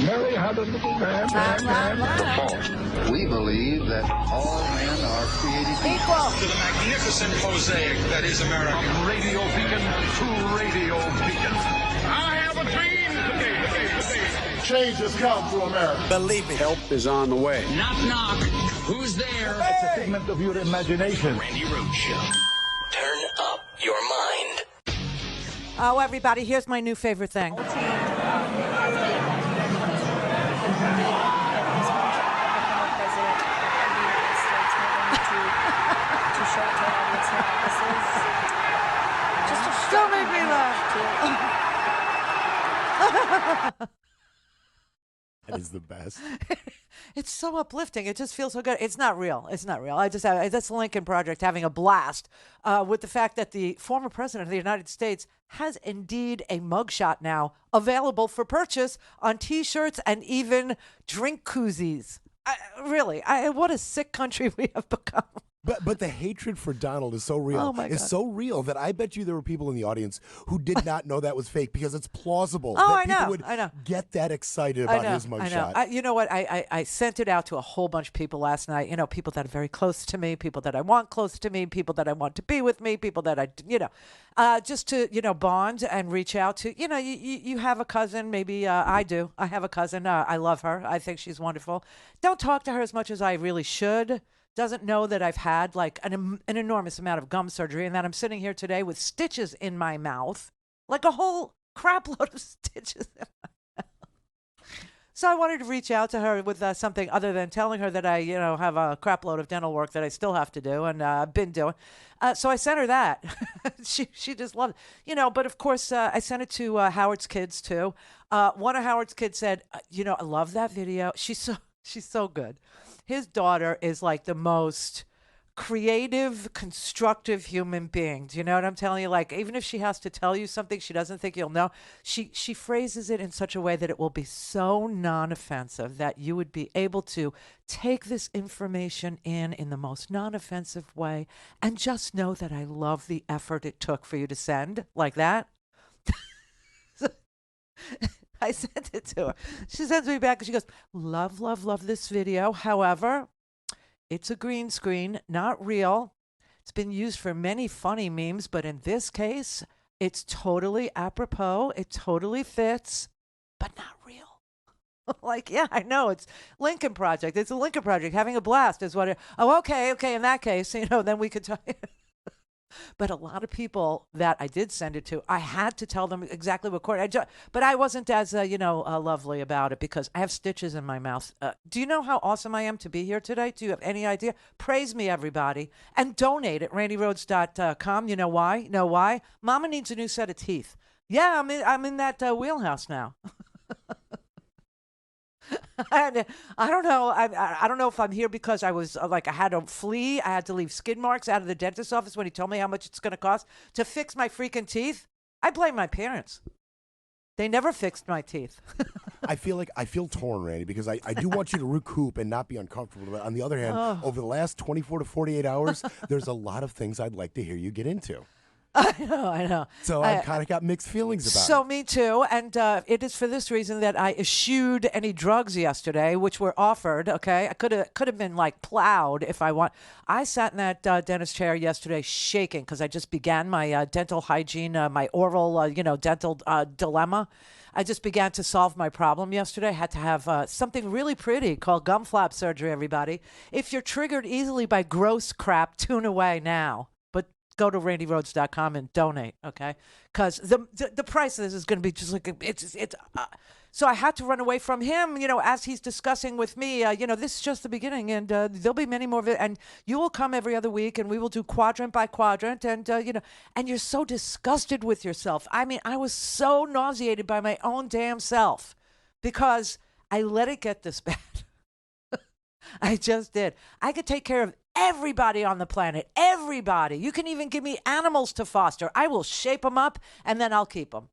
Mary had a little lamb. We believe that all men are created equal. To the magnificent mosaic that is America. From radio beacon to radio beacon. I have a dream today. Change has come to America. Believe me. Help is on the way. Knock, knock. Who's there? It's a figment of your imagination. Randi Rhodes Show. Turn up your mind. Oh, everybody, here's my new favorite thing. Don't make me laugh. That is the best. It's so uplifting. It just feels so good. It's not real. It's not real. That's the Lincoln Project having a blast with the fact that the former president of the United States has indeed a mugshot now available for purchase on T-shirts and even drink koozies. What a sick country we have become. But the hatred for Donald is so real. Oh my God. It's so real that I bet you there were people in the audience who did not know that was fake because it's plausible Oh, that I people know, would I know. get that excited about his mugshot. I know. You know what? I sent it out to a whole bunch of people last night. You know, people that are very close to me, people that I want close to me, people that I want to be with me, people that just to, bond and reach out to. You have a cousin. Maybe I do. I have a cousin. I love her. I think she's wonderful. Don't talk to her as much as I really should. Doesn't know that I've had like an enormous amount of gum surgery and that I'm sitting here today with stitches in my mouth, like a whole crap load of stitches in my mouth. So I wanted to reach out to her with something other than telling her that I, have a crap load of dental work that I still have to do and I've been doing. So I sent her that. she just loved it. But of course, I sent it to Howard's kids too. One of Howard's kids said, I love that video. She's so good. His daughter is like the most creative, constructive human being. Do you know what I'm telling you? Like, even if she has to tell you something she doesn't think you'll know, she phrases it in such a way that it will be so non-offensive that you would be able to take this information in the most non-offensive way and just know that I love the effort it took for you to send like that. I sent it to her. She sends me back and she goes, love, love, love this video. However, it's a green screen, not real. It's been used for many funny memes, but in this case, it's totally apropos. It totally fits, but not real. Like, yeah, I know. It's Lincoln Project. It's a Lincoln Project. Having a blast is what okay. In that case, then we could talk. But a lot of people that I did send it to, I had to tell them exactly what chord. But I wasn't as, lovely about it because I have stitches in my mouth. Do you know how awesome I am to be here today? Do you have any idea? Praise me, everybody. And donate at randirhodes.com. You know why? Know why? Mama needs a new set of teeth. Yeah, I'm in that wheelhouse now. I don't know. I don't know if I'm here because I was I had to flee. I had to leave skid marks out of the dentist's office when he told me how much it's going to cost to fix my freaking teeth. I blame my parents. They never fixed my teeth. I feel torn, Randy, because I do want you to recoup and not be uncomfortable. But on the other hand, over the last 24 to 48 hours, there's a lot of things I'd like to hear you get into. I know. So I kind of got mixed feelings about it. So me too. And it is for this reason that I eschewed any drugs yesterday, which were offered. Okay, I could have been like plowed if I want. I sat in that dentist chair yesterday shaking because I just began my dental hygiene, my oral, dental dilemma. I just began to solve my problem yesterday. I had to have something really pretty called gum flap surgery, everybody. If you're triggered easily by gross crap, tune away now. Go to randirhodes.com and donate, okay? Because the price of this is going to be just like so I had to run away from him, as he's discussing with me. This is just the beginning, and there'll be many more of it. And you will come every other week, and we will do quadrant by quadrant. And and you're so disgusted with yourself. I mean, I was so nauseated by my own damn self because I let it get this bad. I just did. I could take care of everybody on the planet. Everybody. You can even give me animals to foster. I will shape them up and then I'll keep them.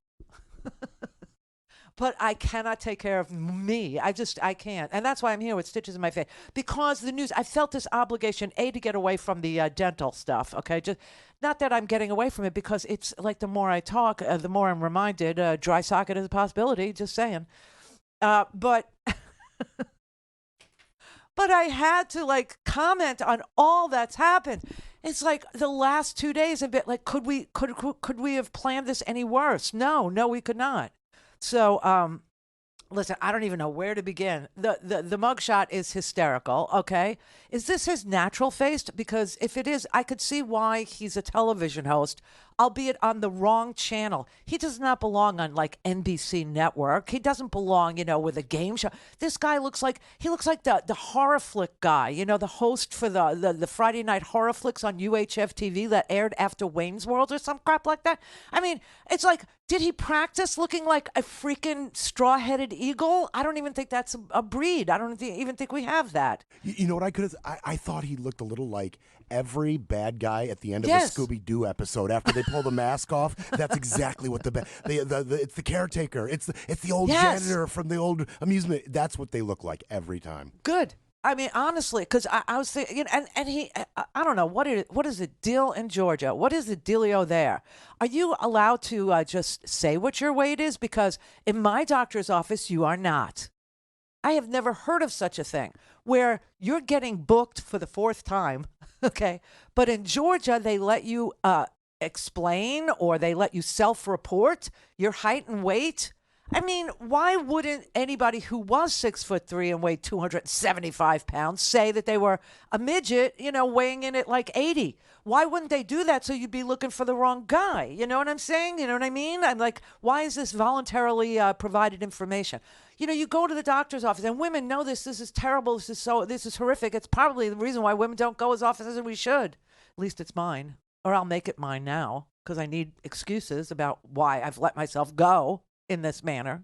but I cannot take care of me. I can't. And that's why I'm here with stitches in my face. Because the news, I felt this obligation, A, to get away from the dental stuff, okay? Just not that I'm getting away from it, because it's like the more I talk, the more I'm reminded dry socket is a possibility, just saying. But... But I had to like comment on all that's happened. It's like the last 2 days have been like, could we have planned this any worse? No, we could not. So, listen, I don't even know where to begin. The mugshot is hysterical. Okay, is this his natural face? Because if it is, I could see why he's a television host, albeit on the wrong channel. He does not belong on like NBC network. He doesn't belong, with a game show. This guy looks like the horror flick guy, the host for the Friday night horror flicks on UHF TV that aired after Wayne's World or some crap like that. I mean, it's like, did he practice looking like a freaking straw-headed eagle? I don't even think that's a breed. I don't even think we have that. You know what I thought he looked a little like every bad guy at the end of Yes. a Scooby-Doo episode after they pull the mask off. That's exactly what it's the caretaker. It's the old Yes. janitor from the old amusement. That's what they look like every time. Good. I mean, honestly, because I was thinking, and he, I don't know, what is the deal in Georgia? What is the dealio there? Are you allowed to just say what your weight is? Because in my doctor's office, you are not. I have never heard of such a thing where you're getting booked for the fourth time, okay? But in Georgia, they let you explain, or they let you self-report your height and weight. I mean, why wouldn't anybody who was 6'3" and weighed 275 pounds say that they were a midget, weighing in at like 80? Why wouldn't they do that so you'd be looking for the wrong guy? You know what I'm saying? You know what I mean? I'm like, why is this voluntarily provided information? You go to the doctor's office, and women know this. This is terrible. This is horrific. It's probably the reason why women don't go as often as we should. At least it's mine. Or I'll make it mine now, because I need excuses about why I've let myself go in this manner.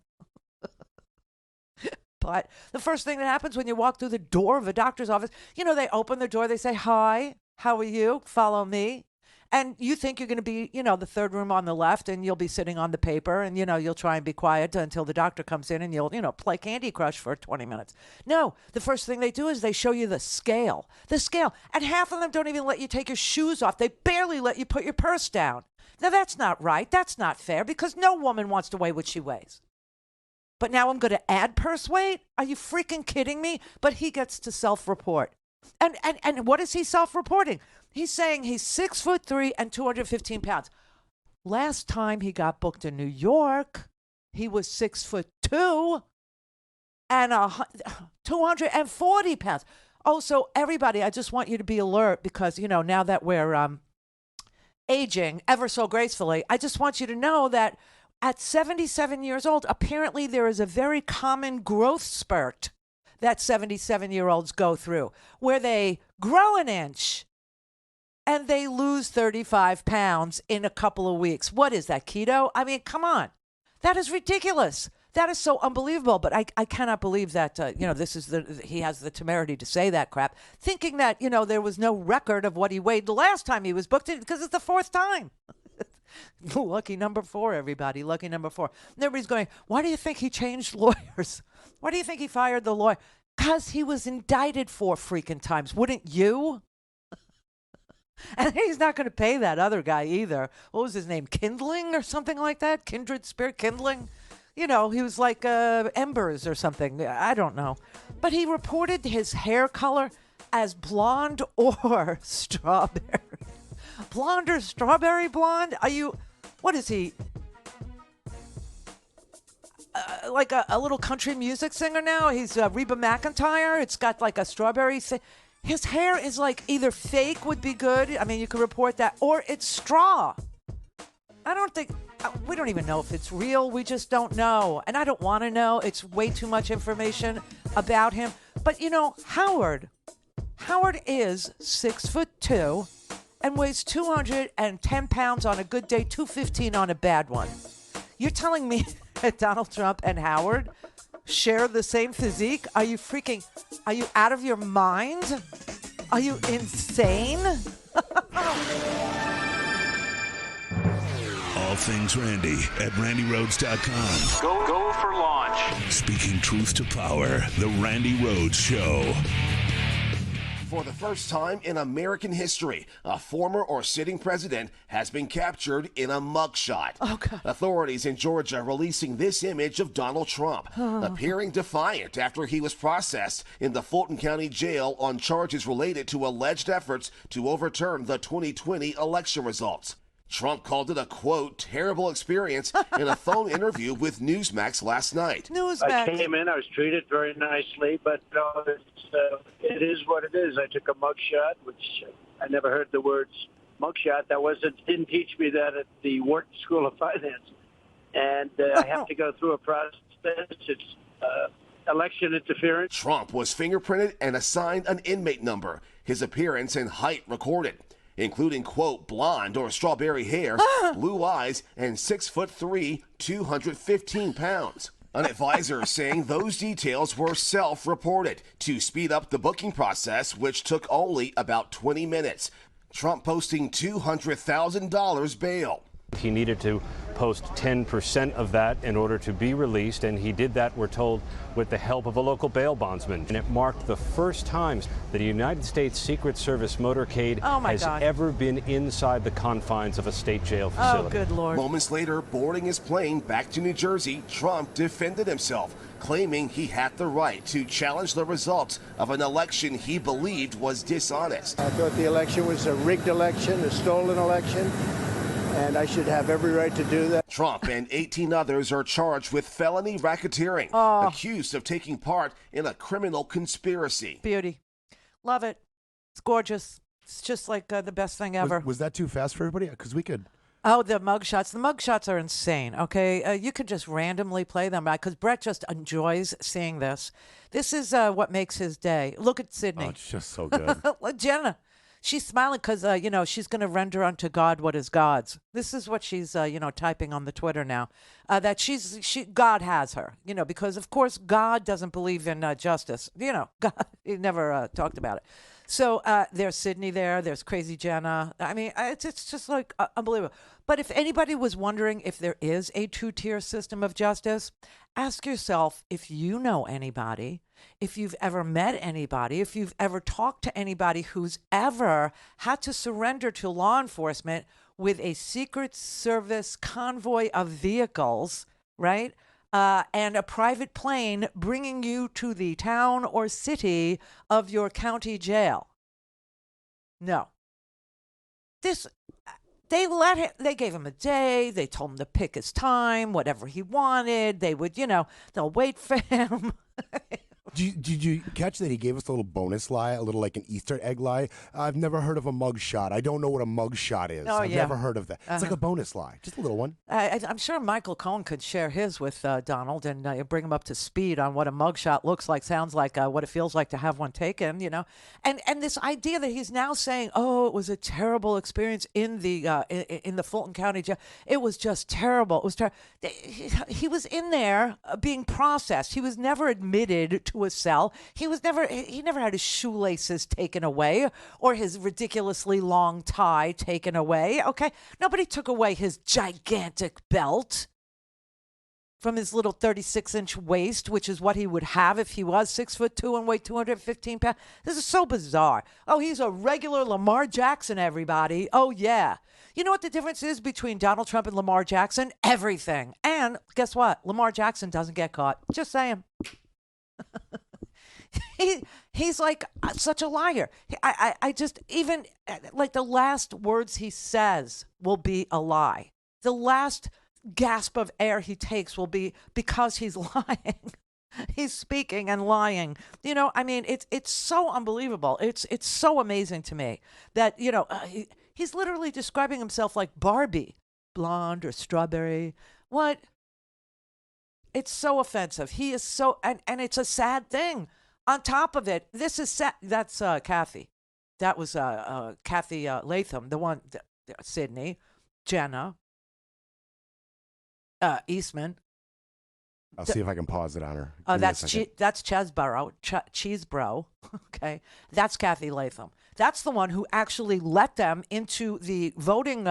But the first thing that happens when you walk through the door of a doctor's office, they open the door, they say, "Hi, how are you? Follow me." And you think you're going to be, the third room on the left, and you'll be sitting on the paper, and, you'll try and be quiet until the doctor comes in, and you'll, play Candy Crush for 20 minutes. No, the first thing they do is they show you the scale. And half of them don't even let you take your shoes off. They barely let you put your purse down. Now, that's not right. That's not fair, because no woman wants to weigh what she weighs. But now I'm going to add purse weight? Are you freaking kidding me? But he gets to self-report. And what is he self-reporting? He's saying he's 6'3" and 215 pounds. Last time he got booked in New York, he was 6'2" and 240 pounds. Oh, so everybody, I just want you to be alert, because, now that we're aging ever so gracefully, I just want you to know that at 77 years old, apparently there is a very common growth spurt that 77-year-olds go through, where they grow an inch and they lose 35 pounds in a couple of weeks. What is that, keto? I mean, come on. That is ridiculous. That is so unbelievable. But I cannot believe that, he has the temerity to say that crap, thinking that, there was no record of what he weighed the last time he was booked in, because it's the fourth time. Lucky number 4, everybody. Lucky number 4. And everybody's going, why do you think he changed lawyers? Why do you think he fired the lawyer? Because he was indicted 4 freaking times. Wouldn't you? And he's not going to pay that other guy either. What was his name? Kindling or something like that? Kindred Spirit Kindling? He was like Embers or something. I don't know. But he reported his hair color as blonde or strawberry. Blonde or strawberry blonde? What is he? Like a little country music singer now? He's Reba McEntire. It's got like a strawberry thing. His hair is like either fake would be good. I mean, you could report that, or it's straw. I don't think, we don't even know if it's real. We just don't know. And I don't want to know. It's way too much information about him. But Howard is 6'2" and weighs 210 pounds on a good day, 215 on a bad one. You're telling me that Donald Trump and Howard share the same physique? Are you out of your mind? Are you insane? A things Randy at randyrhodes.com. Go for launch. Speaking truth to power, the Randi Rhodes Show. For the first time in American history, a former or sitting president has been captured in a mugshot. Oh, God. Authorities in Georgia releasing this image of Donald Trump, appearing defiant after he was processed in the Fulton County Jail on charges related to alleged efforts to overturn the 2020 election results. Trump called it a, quote, terrible experience in a phone interview with Newsmax last night. Newsmax. I came in, I was treated very nicely, but it is what it is. I took a mugshot, which I never heard the words mugshot. Didn't teach me that at the Wharton School of Finance. And I have to go through a process. It's election interference. Trump was fingerprinted and assigned an inmate number, his appearance and height recorded, including, quote, blonde or strawberry hair, blue eyes, and 6'3", 215 pounds. An advisor saying those details were self-reported to speed up the booking process, which took only about 20 minutes. Trump posting $200,000 bail. He needed to post 10% of that in order to be released, and he did that, we're told, with the help of a local bail bondsman. And it marked the first time that a United States Secret Service motorcade has ever been inside the confines of a state jail facility. Oh, good Lord. Moments later, boarding his plane back to New Jersey, Trump defended himself, claiming he had the right to challenge the results of an election he believed was dishonest. I thought the election was a rigged election, a stolen election, and I should have every right to do that. Trump and 18 others are charged with felony racketeering, accused of taking part in a criminal conspiracy. Beauty. Love it. It's gorgeous. It's just like the best thing ever. Was that too fast for everybody? Because we could... Oh, the mugshots. The mugshots are insane, okay? You could just randomly play them because Brett just enjoys seeing this. This is what makes his day. Look at Sydney. Oh, it's just so good. Jenna. She's smiling because, she's going to render unto God what is God's. This is what she's, typing on the Twitter now, that God has her, because, of course, God doesn't believe in justice. God, he never talked about it. So there's Sydney there. There's Crazy Jenna. I mean, it's just like unbelievable. But if anybody was wondering if there is a two-tier system of justice, ask yourself if you know anybody, if you've ever met anybody, if you've ever talked to anybody who's ever had to surrender to law enforcement with a Secret Service convoy of vehicles, right? And a private plane bringing you to the town or city of your county jail. No. They gave him a day. They told him to pick his time, whatever he wanted. They would, they'll wait for him. Did you catch that he gave us a little bonus lie, a little like an Easter egg lie? I've never heard of a mug shot. I don't know what a mug shot is. I've never heard of that. It's like a bonus lie, just a little one. I'm sure Michael Cohen could share his with Donald and bring him up to speed on what a mug shot looks like, sounds like, what it feels like to have one taken, And this idea that he's now saying, oh, it was a terrible experience in the Fulton County jail. It was just terrible. It was terrible. He was in there being processed. He was never admitted to a cell. He never had his shoelaces taken away or his ridiculously long tie taken away. Okay. Nobody took away his gigantic belt from his little 36-inch waist, which is what he would have if he was 6'2" and weighed 215 pounds. This is so bizarre. Oh, he's a regular Lamar Jackson, everybody. Oh, yeah. You know what the difference is between Donald Trump and Lamar Jackson? Everything. And guess what? Lamar Jackson doesn't get caught. Just saying. He's like such a liar. I just, even like the last words he says will be a lie. The last gasp of air he takes will be because he's lying. He's speaking and lying. I mean, it's so unbelievable. It's so amazing to me that, he's literally describing himself like Barbie, blonde or strawberry. What? It's so offensive. He is so, and it's a sad thing. On top of it, this is sad. That's Kathy. That was Kathy Latham, the one, Sydney, Jenna, Eastman. I'll see if I can pause it on her. That's Chesborough, Cheesebro. Okay, that's Kathy Latham. That's the one who actually let them into the voting,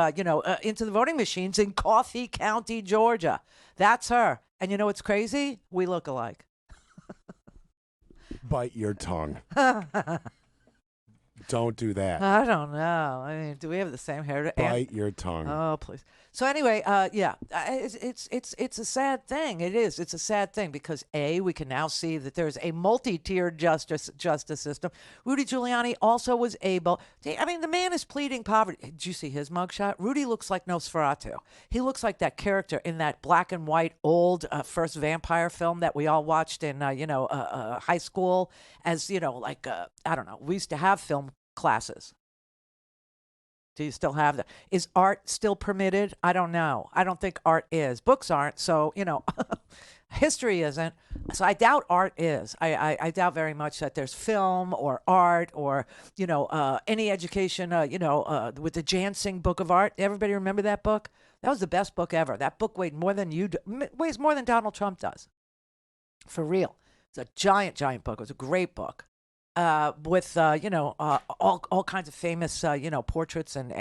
into the voting machines in Coffee County, Georgia. That's her. And you know what's crazy? We look alike. Bite your tongue. Don't do that. I don't know. I mean, do we have the same hair? Bite your tongue. Oh, please. So anyway, it's a sad thing. It is. It's a sad thing because we can now see that there's a multi-tiered justice system. Rudy Giuliani also was able. I mean, the man is pleading poverty. Did you see his mugshot? Rudy looks like Nosferatu. He looks like that character in that black and white old first vampire film that we all watched in high school. As I don't know. We used to have film classes. Do you still have that? Is art still permitted? I don't know. I don't think art is. Books aren't. So, history isn't. So I doubt art is. I doubt very much that there's film or art or, any education, with the Jansing Book of Art. Everybody remember that book? That was the best book ever. That book weighs more than Donald Trump does. For real. It's a giant, giant book. It was a great book. With all kinds of famous portraits and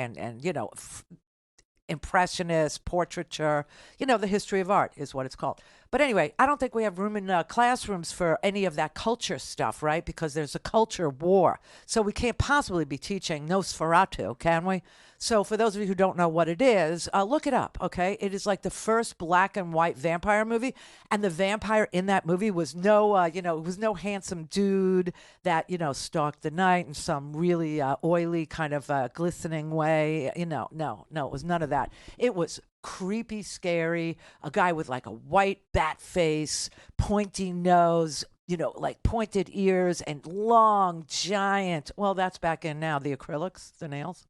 impressionist portraiture, the history of art is what it's called. But anyway, I don't think we have room in classrooms for any of that culture stuff, right? Because there's a culture war. So we can't possibly be teaching Nosferatu, can we? So for those of you who don't know what it is, look it up, okay? It is like the first black and white vampire movie, and the vampire in that movie was no handsome dude that, stalked the night in some really oily kind of glistening way. No, it was none of that. It was creepy, scary, a guy with like a white bat face, pointy nose, like pointed ears and long, giant, well, that's back in now, the acrylics, the nails.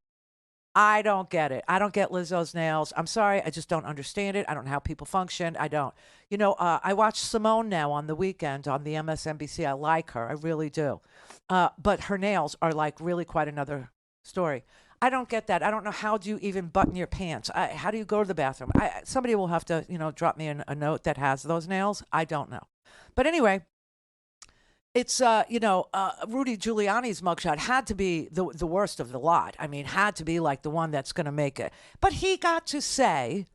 I don't get it. I don't get Lizzo's nails. I'm sorry. I just don't understand it. I don't know how people function. I don't. I watch Simone now on the weekend on the MSNBC. I like her. I really do. But her nails are like really quite another story. I don't get that. I don't know, how do you even button your pants? How do you go to the bathroom? Somebody will have to, drop me a note that has those nails. I don't know. But anyway, it's, Rudy Giuliani's mugshot had to be the worst of the lot. I mean, had to be like the one that's going to make it. But he got to say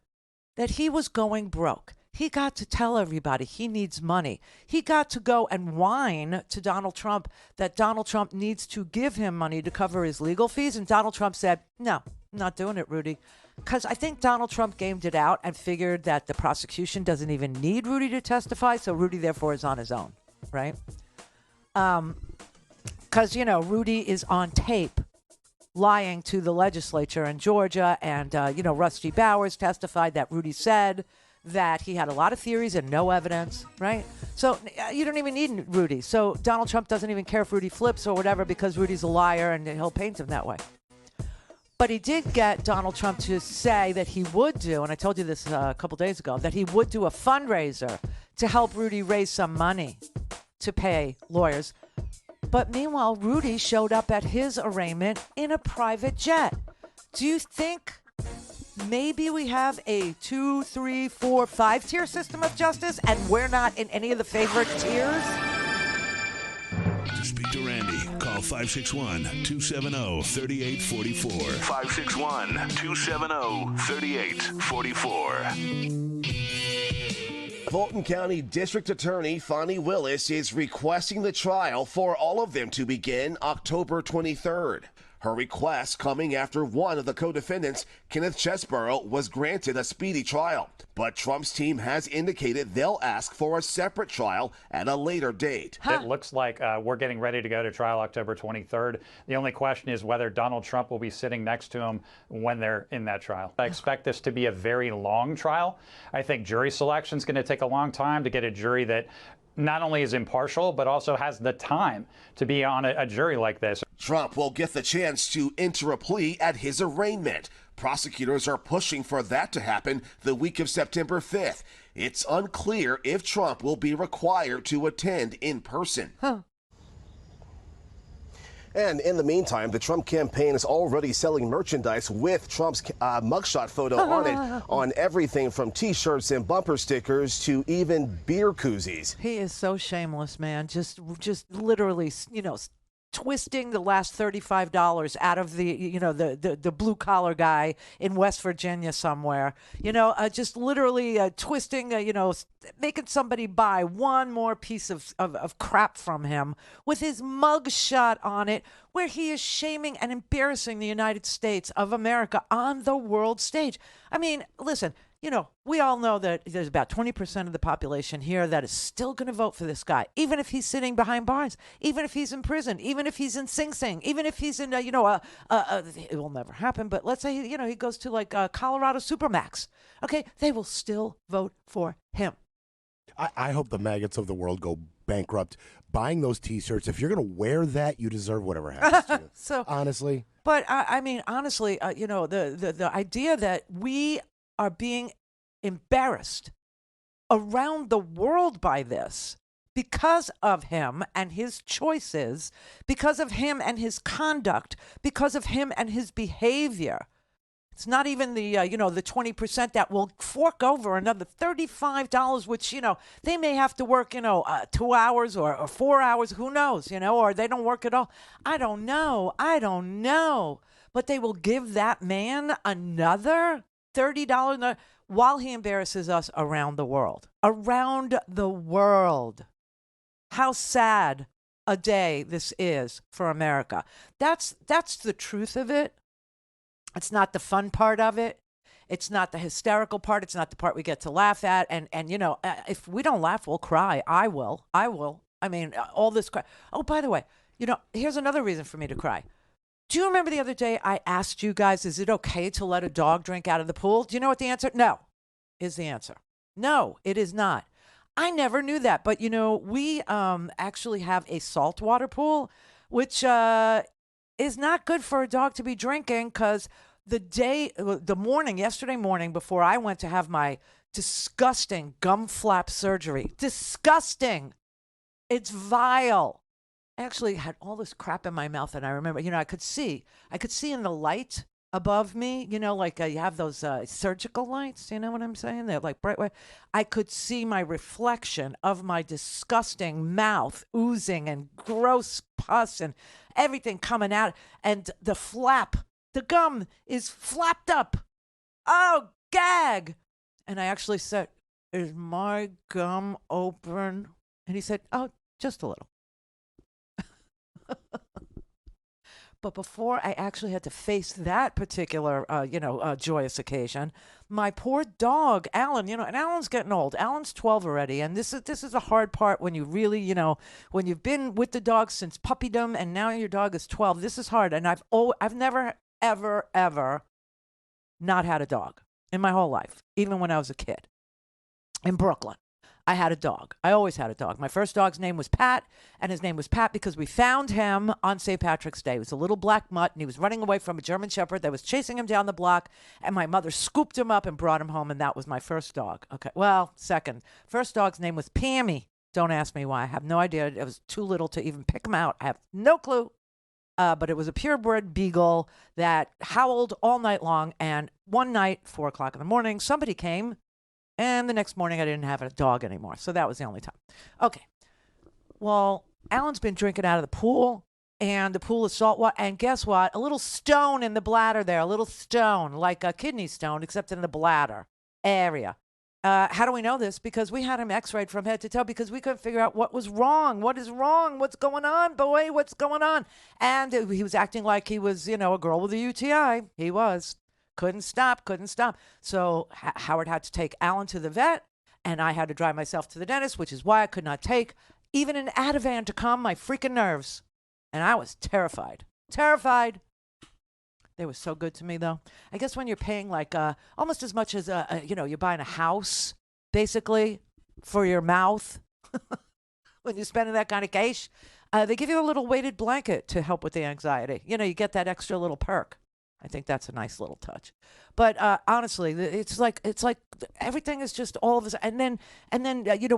that he was going broke. He got to tell everybody he needs money. He got to go and whine to Donald Trump that Donald Trump needs to give him money to cover his legal fees. And Donald Trump said, no, I'm not doing it, Rudy. Because I think Donald Trump gamed it out and figured that the prosecution doesn't even need Rudy to testify. So Rudy, therefore, is on his own, right? Because, Rudy is on tape lying to the legislature in Georgia. And, Rusty Bowers testified that Rudy said that he had a lot of theories and no evidence, right? So you don't even need Rudy. So Donald Trump doesn't even care if Rudy flips or whatever because Rudy's a liar and he'll paint him that way. But he did get Donald Trump to say that he would do, and I told you this a couple days ago, that he would do a fundraiser to help Rudy raise some money to pay lawyers. But meanwhile, Rudy showed up at his arraignment in a private jet. Do you think maybe we have a 2, 3, 4, 5-tier system of justice and we're not in any of the favorite tiers? To speak to Randi, call 561-270-3844. 561-270-3844. Fulton County District Attorney Fani Willis is requesting the trial for all of them to begin October 23rd. Her request coming after one of the co-defendants, Kenneth Chesborough, was granted a speedy trial. But Trump's team has indicated they'll ask for a separate trial at a later date. It looks like we're getting ready to go to trial October 23rd. The only question is whether Donald Trump will be sitting next to him when they're in that trial. I expect this to be a very long trial. I think jury selection is going to take a long time to get a jury that not only is impartial, but also has the time to be on a jury like this. Trump will get the chance to enter a plea at his arraignment. Prosecutors are pushing for that to happen the week of September 5th. It's unclear if Trump will be required to attend in person. And in the meantime, the Trump campaign is already selling merchandise with Trump's mugshot photo on it, on everything from T-shirts and bumper stickers to even beer koozies. He is so shameless, man. Just literally, twisting the last $35 out of the blue collar guy in West Virginia somewhere. Just literally twisting, making somebody buy one more piece of crap from him with his mug shot on it, where he is shaming and embarrassing the United States of America on the world stage. I mean, listen. We all know that there's about 20% of the population here that is still going to vote for this guy, even if he's sitting behind bars, even if he's in prison, even if he's in Sing Sing, even if he's in, it will never happen. But let's say, he goes to like Colorado Supermax. Okay, they will still vote for him. I hope the maggots of the world go bankrupt buying those T-shirts. If you're going to wear that, you deserve whatever happens to you. So honestly. But I mean, honestly, the idea that we are being embarrassed around the world by this because of him and his choices, because of him and his conduct, because of him and his behavior. It's not even the 20% that will fork over another $35, which, they may have to work, 2 hours or 4 hours, who knows, or they don't work at all. I don't know. But they will give that man another $30 while he embarrasses us around the world. Around the world. How sad a day this is for America. That's the truth of it. It's not the fun part of it. It's not the hysterical part. It's not the part we get to laugh at. And if we don't laugh, we'll cry. I will. I mean, all this cry. Oh, by the way, here's another reason for me to cry. Do you remember the other day I asked you guys, is it okay to let a dog drink out of the pool? Do you know what the answer? No, is the answer. No, it is not. I never knew that. But, we actually have a saltwater pool, which is not good for a dog to be drinking, because yesterday morning, before I went to have my disgusting gum flap surgery, disgusting. It's vile. I actually had all this crap in my mouth, and I remember, I could see in the light above me, like you have those surgical lights, you know what I'm saying? They're like bright white. I could see my reflection of my disgusting mouth oozing and gross pus and everything coming out, and the gum is flapped up. Oh, gag. And I actually said, is my gum open? And he said, oh, just a little. But before I actually had to face that particular, joyous occasion, my poor dog, Alan, and Alan's getting old. Alan's 12 already. And this is the hard part when you really, when you've been with the dog since puppydom and now your dog is 12. This is hard. And I've never, ever, ever not had a dog in my whole life, even when I was a kid in Brooklyn. I had a dog. I always had a dog. My first dog's name was Pat, and his name was Pat because we found him on St. Patrick's Day. He was a little black mutt, and he was running away from a German Shepherd that was chasing him down the block, and my mother scooped him up and brought him home, and that was my first dog. Okay, well, second. First dog's name was Pammy. Don't ask me why. I have no idea. It was too little to even pick him out. I have no clue. But it was a purebred beagle that howled all night long, and one night, 4 o'clock in the morning, somebody came. And the next morning, I didn't have a dog anymore. So that was the only time. Okay. Well, Alan's been drinking out of the pool, and the pool is salt water. And guess what? A little stone in the bladder there, a little stone, like a kidney stone, except in the bladder area. How do we know this? Because we had him x-rayed from head to toe because we couldn't figure out what was wrong. What is wrong? What's going on, boy? What's going on? And he was acting like he was, a girl with a UTI. He was. Couldn't stop. So Howard had to take Alan to the vet, and I had to drive myself to the dentist, which is why I could not take even an Ativan to calm my freaking nerves. And I was terrified. They were so good to me, though. I guess when you're paying like almost as much as, you're buying a house, basically, for your mouth, when you're spending that kind of cash, they give you a little weighted blanket to help with the anxiety. You get that extra little perk. I think that's a nice little touch. But honestly, it's like everything is just all of us. And then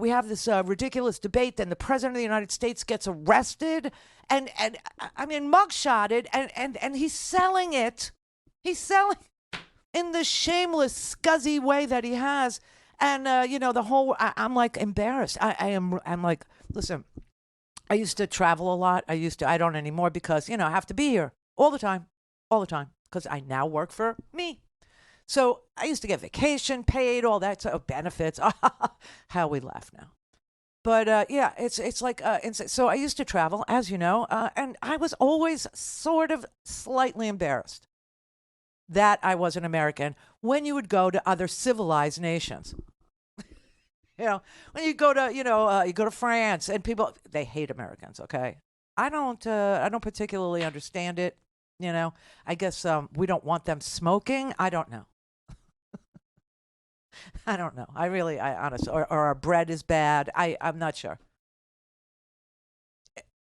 we have this ridiculous debate. Then the president of the United States gets arrested, and I mean mugshotted, and he's selling it. He's selling in the shameless, scuzzy way that he has. And the whole. I'm like embarrassed. I'm like, listen. I used to travel a lot. I don't anymore because I have to be here all the time. Because I now work for me. So I used to get vacation paid, all that benefits. How we laugh now. But yeah, it's like so I used to travel, as you know, and I was always sort of slightly embarrassed that I was an American when you would go to other civilized nations. When you go to you go to France and they hate Americans. Okay, I don't particularly understand it. I guess we don't want them smoking. I don't know. I don't know. I honestly, or our bread is bad. I'm not sure.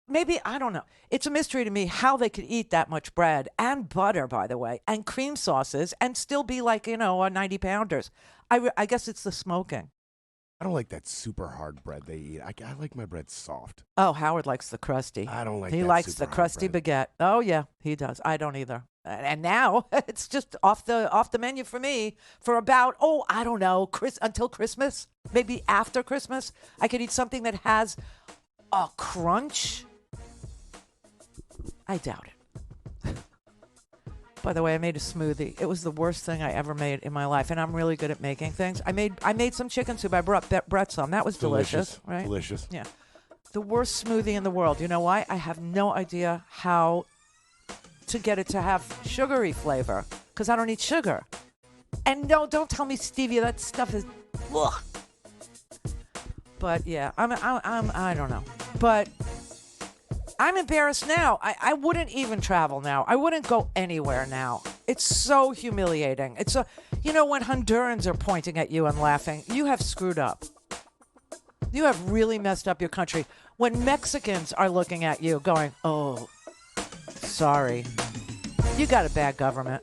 Maybe, I don't know. It's a mystery to me how they could eat that much bread and butter, by the way, and cream sauces and still be like, 90 pounders. I guess it's the smoking. I don't like that super hard bread they eat. I like my bread soft. Oh, Howard likes the crusty. I don't like He that likes super the crusty hard bread. baguette. Oh, yeah, he does. I don't either. And now it's just off the menu for me for about, I don't know, until Christmas. Maybe after Christmas. I could eat something that has a crunch. I doubt it. By the way, I made a smoothie. It was the worst thing I ever made in my life, and I'm really good at making things. I made some chicken soup. I brought Brett some. That was delicious, right? Delicious. Yeah. The worst smoothie in the world. You know why? I have no idea how to get it to have sugary flavor because I don't eat sugar. And no, don't tell me stevia. That stuff is. Ugh. But yeah, I don't know. But I'm embarrassed now. I wouldn't even travel now. I wouldn't go anywhere now. It's so humiliating. It's when Hondurans are pointing at you and laughing, you have screwed up. You have really messed up your country. When Mexicans are looking at you going, oh, sorry. You got a bad government.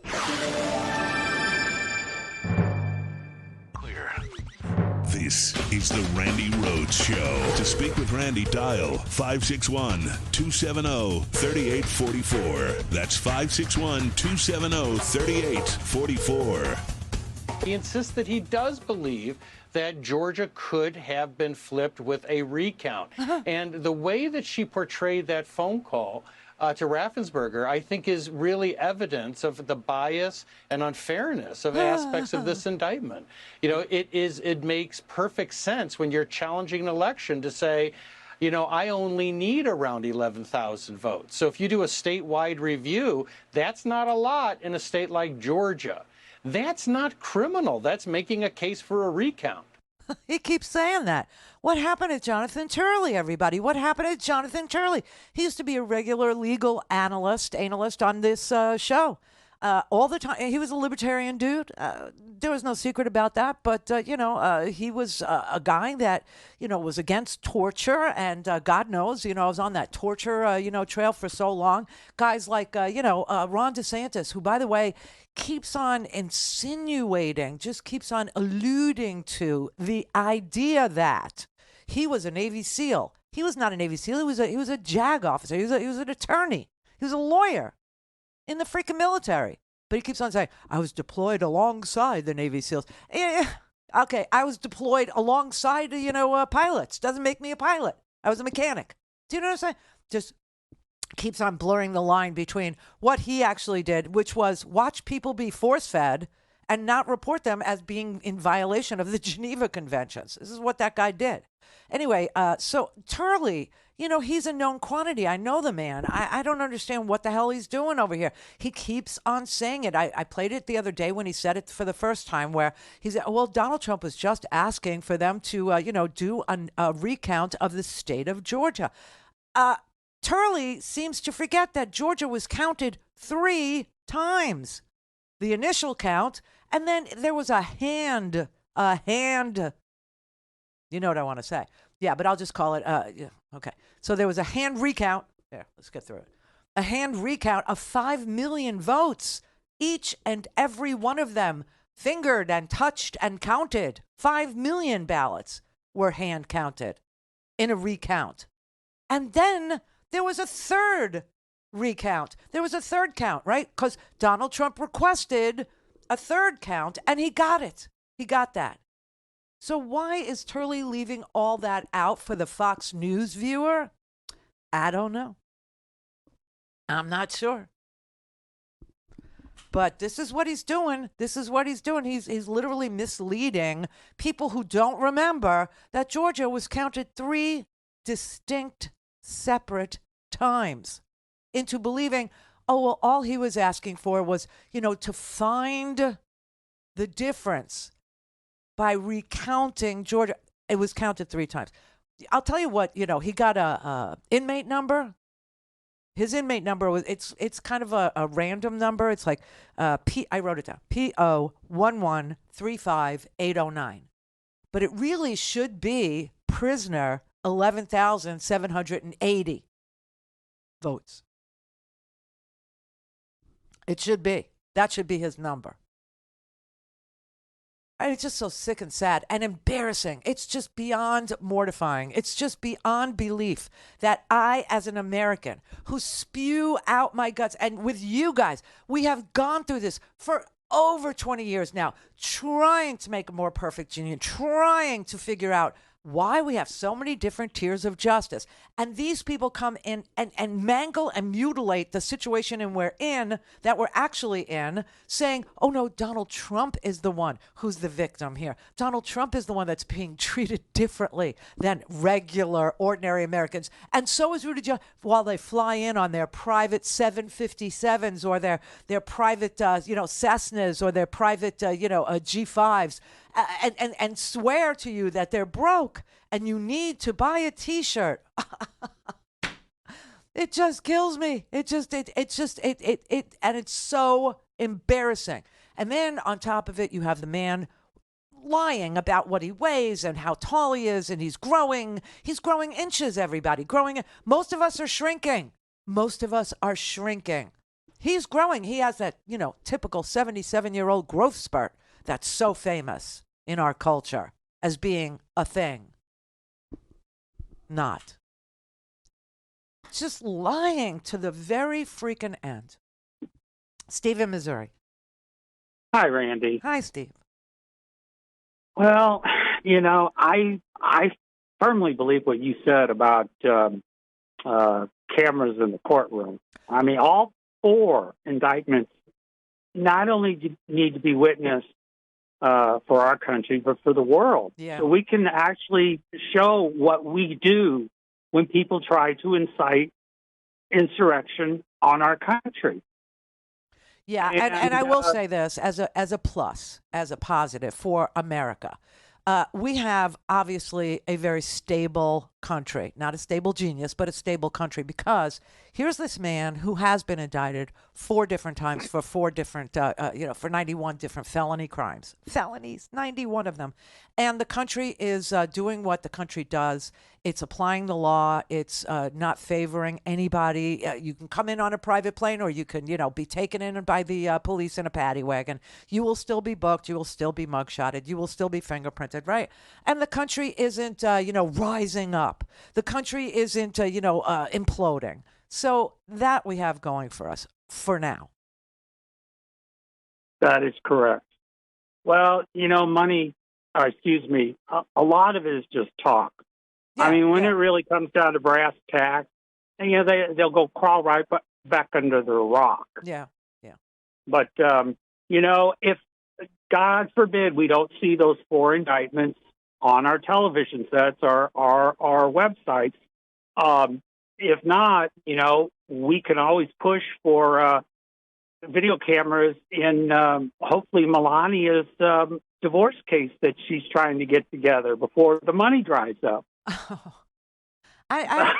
This is the Randi Rhodes Show. To speak with Randi, dial 561-270-3844. That's 561-270-3844. He insists that he does believe that Georgia could have been flipped with a recount. And the way that she portrayed that phone call to Raffensperger, I think, is really evidence of the bias and unfairness of aspects of this indictment. It makes perfect sense when you're challenging an election to say, I only need around 11,000 votes. So if you do a statewide review, that's not a lot in a state like Georgia. That's not criminal. That's making a case for a recount. He keeps saying that. What happened to Jonathan Turley, everybody? What happened to Jonathan Turley? He used to be a regular legal analyst on this show all the time. He was a libertarian dude. There was no secret about that. But, he was a guy that, was against torture. And God knows, I was on that torture, trail for so long. Guys like, Ron DeSantis, who, by the way, keeps on insinuating, just keeps on alluding to the idea that he was a Navy SEAL. He was not a Navy SEAL. He was a JAG officer. He was an attorney. He was a lawyer in the freaking military. But he keeps on saying, I was deployed alongside the Navy SEALs. Okay, I was deployed alongside, pilots. Doesn't make me a pilot. I was a mechanic. Do you know what I'm saying? Just keeps on blurring the line between what he actually did, which was watch people be force-fed and not report them as being in violation of the Geneva Conventions. This is what that guy did. Anyway, so Turley, he's a known quantity. I know the man. I don't understand what the hell he's doing over here. He keeps on saying it. I played it the other day when he said it for the first time where he said, well, Donald Trump was just asking for them to, do a recount of the state of Georgia. Turley seems to forget that Georgia was counted 3 times. The initial count, and then there was a hand. You know what I want to say. Yeah, but I'll just call it, okay. So there was a hand recount. There, let's get through it. A hand recount of 5 million votes. Each and every one of them fingered and touched and counted. 5 million ballots were hand counted in a recount. And then there was a third recount. There was a third count, right? Because Donald Trump requested a third count, and he got it. He got that. So why is Turley leaving all that out for the Fox News viewer? I don't know. I'm not sure. But this is what he's doing. This is what he's doing. He's literally misleading people who don't remember that Georgia was counted 3 distinct, separate times into believing, oh, well, all he was asking for was, to find the difference by recounting Georgia. It was counted 3 times. I'll tell you what, he got a inmate number. His inmate number was it's kind of a random number. It's like I wrote it down. P011358009. But it really should be prisoner 11,780 votes. It should be. That should be his number. And it's just so sick and sad and embarrassing. It's just beyond mortifying. It's just beyond belief that I, as an American who spew out my guts, and with you guys, we have gone through this for over 20 years now, trying to make a more perfect union, trying to figure out why we have so many different tiers of justice. And these people come in and mangle and mutilate the situation that we're actually in, saying, oh no, Donald Trump is the one who's the victim here. Donald Trump is the one that's being treated differently than regular, ordinary Americans. And so is Rudy Giuliani, while they fly in on their private 757s or their private, Cessnas or their private, G5s. And swear to you that they're broke and you need to buy a T-shirt. It just kills me. And it's so embarrassing. And then on top of it, you have the man lying about what he weighs and how tall he is, and he's growing inches, everybody. Most of us are shrinking. He's growing. He has that, typical 77-year-old growth spurt that's so famous in our culture as being a thing. Not. Just lying to the very freaking end. Steve in Missouri. Hi, Randy. Hi, Steve. Well, I firmly believe what you said about cameras in the courtroom. I mean, all 4 indictments not only need to be witnessed for our country, but for the world. Yeah. So we can actually show what we do when people try to incite insurrection on our country. Yeah, and I will say this as a plus, as a positive for America. We have obviously a very stable country, not a stable genius, but a stable country, because here's this man who has been indicted 4 different times for 4 different, for 91 different felony crimes. Felonies, 91 of them. And the country is doing what the country does. It's applying the law. It's not favoring anybody. You can come in on a private plane, or you can, be taken in by the police in a paddy wagon. You will still be booked. You will still be mugshotted. You will still be fingerprinted, right? And the country isn't, rising up. The country isn't, imploding. So that we have going for us for now. That is correct. Well, money, a lot of it is just talk. Yeah, I mean, when it really comes down to brass tacks, they'll go crawl right back under the rock. Yeah. But, if, God forbid, we don't see those 4 indictments on our television sets or our websites, if not, we can always push for video cameras in hopefully Melania's divorce case that she's trying to get together before the money dries up. Oh. I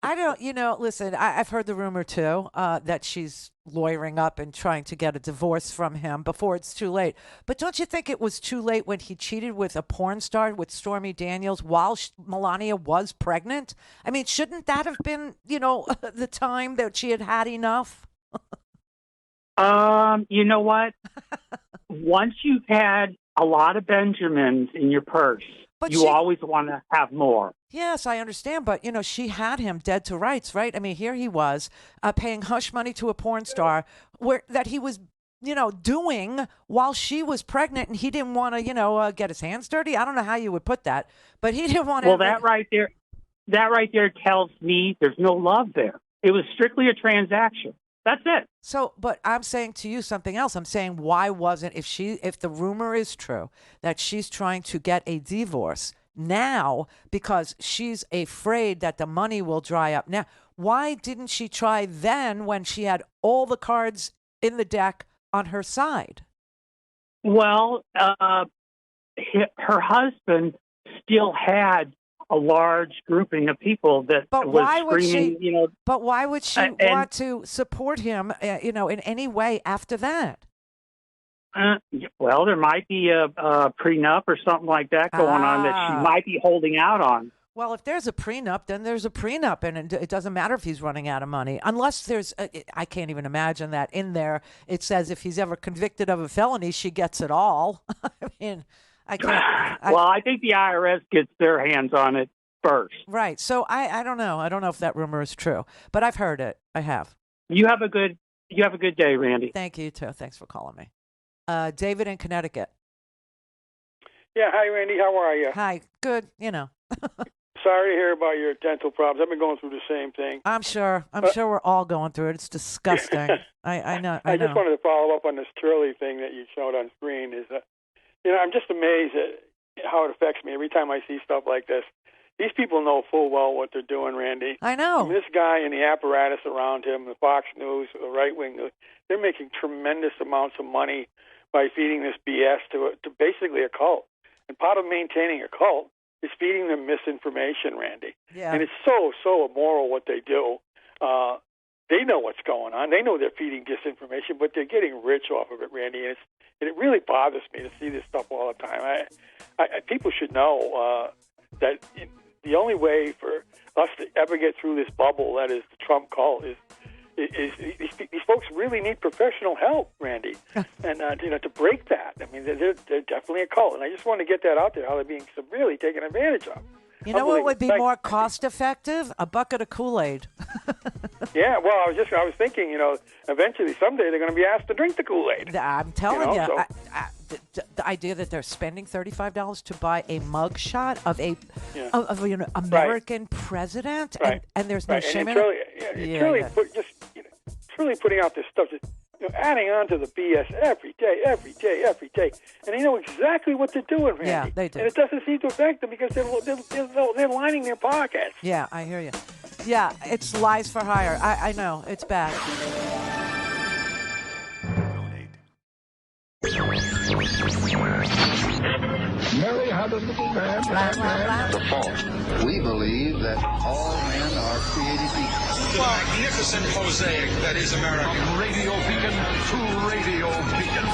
don't, listen, I've heard the rumor too, that she's lawyering up and trying to get a divorce from him before it's too late. But don't you think it was too late when he cheated with a porn star, with Stormy Daniels, while Melania was pregnant? I mean, shouldn't that have been, the time that she had enough? You know what? Once you've had a lot of Benjamins in your purse, you always want to have more. Yes, I understand. But, she had him dead to rights, right? I mean, here he was paying hush money to a porn star that he was, doing while she was pregnant, and he didn't want to, get his hands dirty. I don't know how you would put that, but he didn't want to. Well, that right there tells me there's no love there. It was strictly a transaction. That's it. So, but I'm saying to you something else. I'm saying, why wasn't, if the rumor is true that she's trying to get a divorce now because she's afraid that the money will dry up now, why didn't she try then when she had all the cards in the deck on her side? Well, her husband still had a large grouping of people that was screaming, But why would she want to support him, in any way after that? Well, there might be a prenup or something like that going on that she might be holding out on. Well, if there's a prenup, then there's a prenup, and it doesn't matter if he's running out of money. Unless there's, I can't even imagine that in there. It says if he's ever convicted of a felony, she gets it all. I mean, I can't. I think the IRS gets their hands on it first. Right. So I don't know. I don't know if that rumor is true, but I've heard it. I have. You have a good day, Randy. Thank you too. Thanks for calling me. David in Connecticut. Yeah. Hi, Randy. How are you? Hi. Good. Sorry to hear about your dental problems. I've been going through the same thing. I'm sure we're all going through it. It's disgusting. I know. I just wanted to follow up on this Turley thing that you showed on screen. I'm just amazed at how it affects me every time I see stuff like this. These people know full well what they're doing, Randy. I know. This guy and the apparatus around him, the Fox News, the right-wing news, they're making tremendous amounts of money by feeding this BS to basically a cult. And part of maintaining a cult is feeding them misinformation, Randy. Yeah. And it's so immoral what they do. They know what's going on. They know they're feeding disinformation, but they're getting rich off of it, Randy. And it really bothers me to see this stuff all the time. People should know that the only way for us to ever get through this bubble that is the Trump cult is these folks really need professional help, Randy, and to break that. I mean, they're definitely a cult, and I just want to get that out there, how they're being severely taken advantage of. You know what would be more cost effective? A bucket of Kool-Aid. Yeah, well, I was thinking, eventually someday they're going to be asked to drink the Kool-Aid. I'm telling you. The idea that they're spending $35 to buy a mugshot of an American president, and there's no shame in it. It's really putting out this stuff, just adding on to the BS every day, and they know exactly what they're doing, Randy. Yeah, they do. And it doesn't seem to affect them because they're lining their pockets. Yeah, I hear you. Yeah, it's lies for hire. I know it's bad. Mary had a little lamb. The fault. We believe that all men are created equal. The magnificent mosaic that is America. From radio beacon to radio beacon.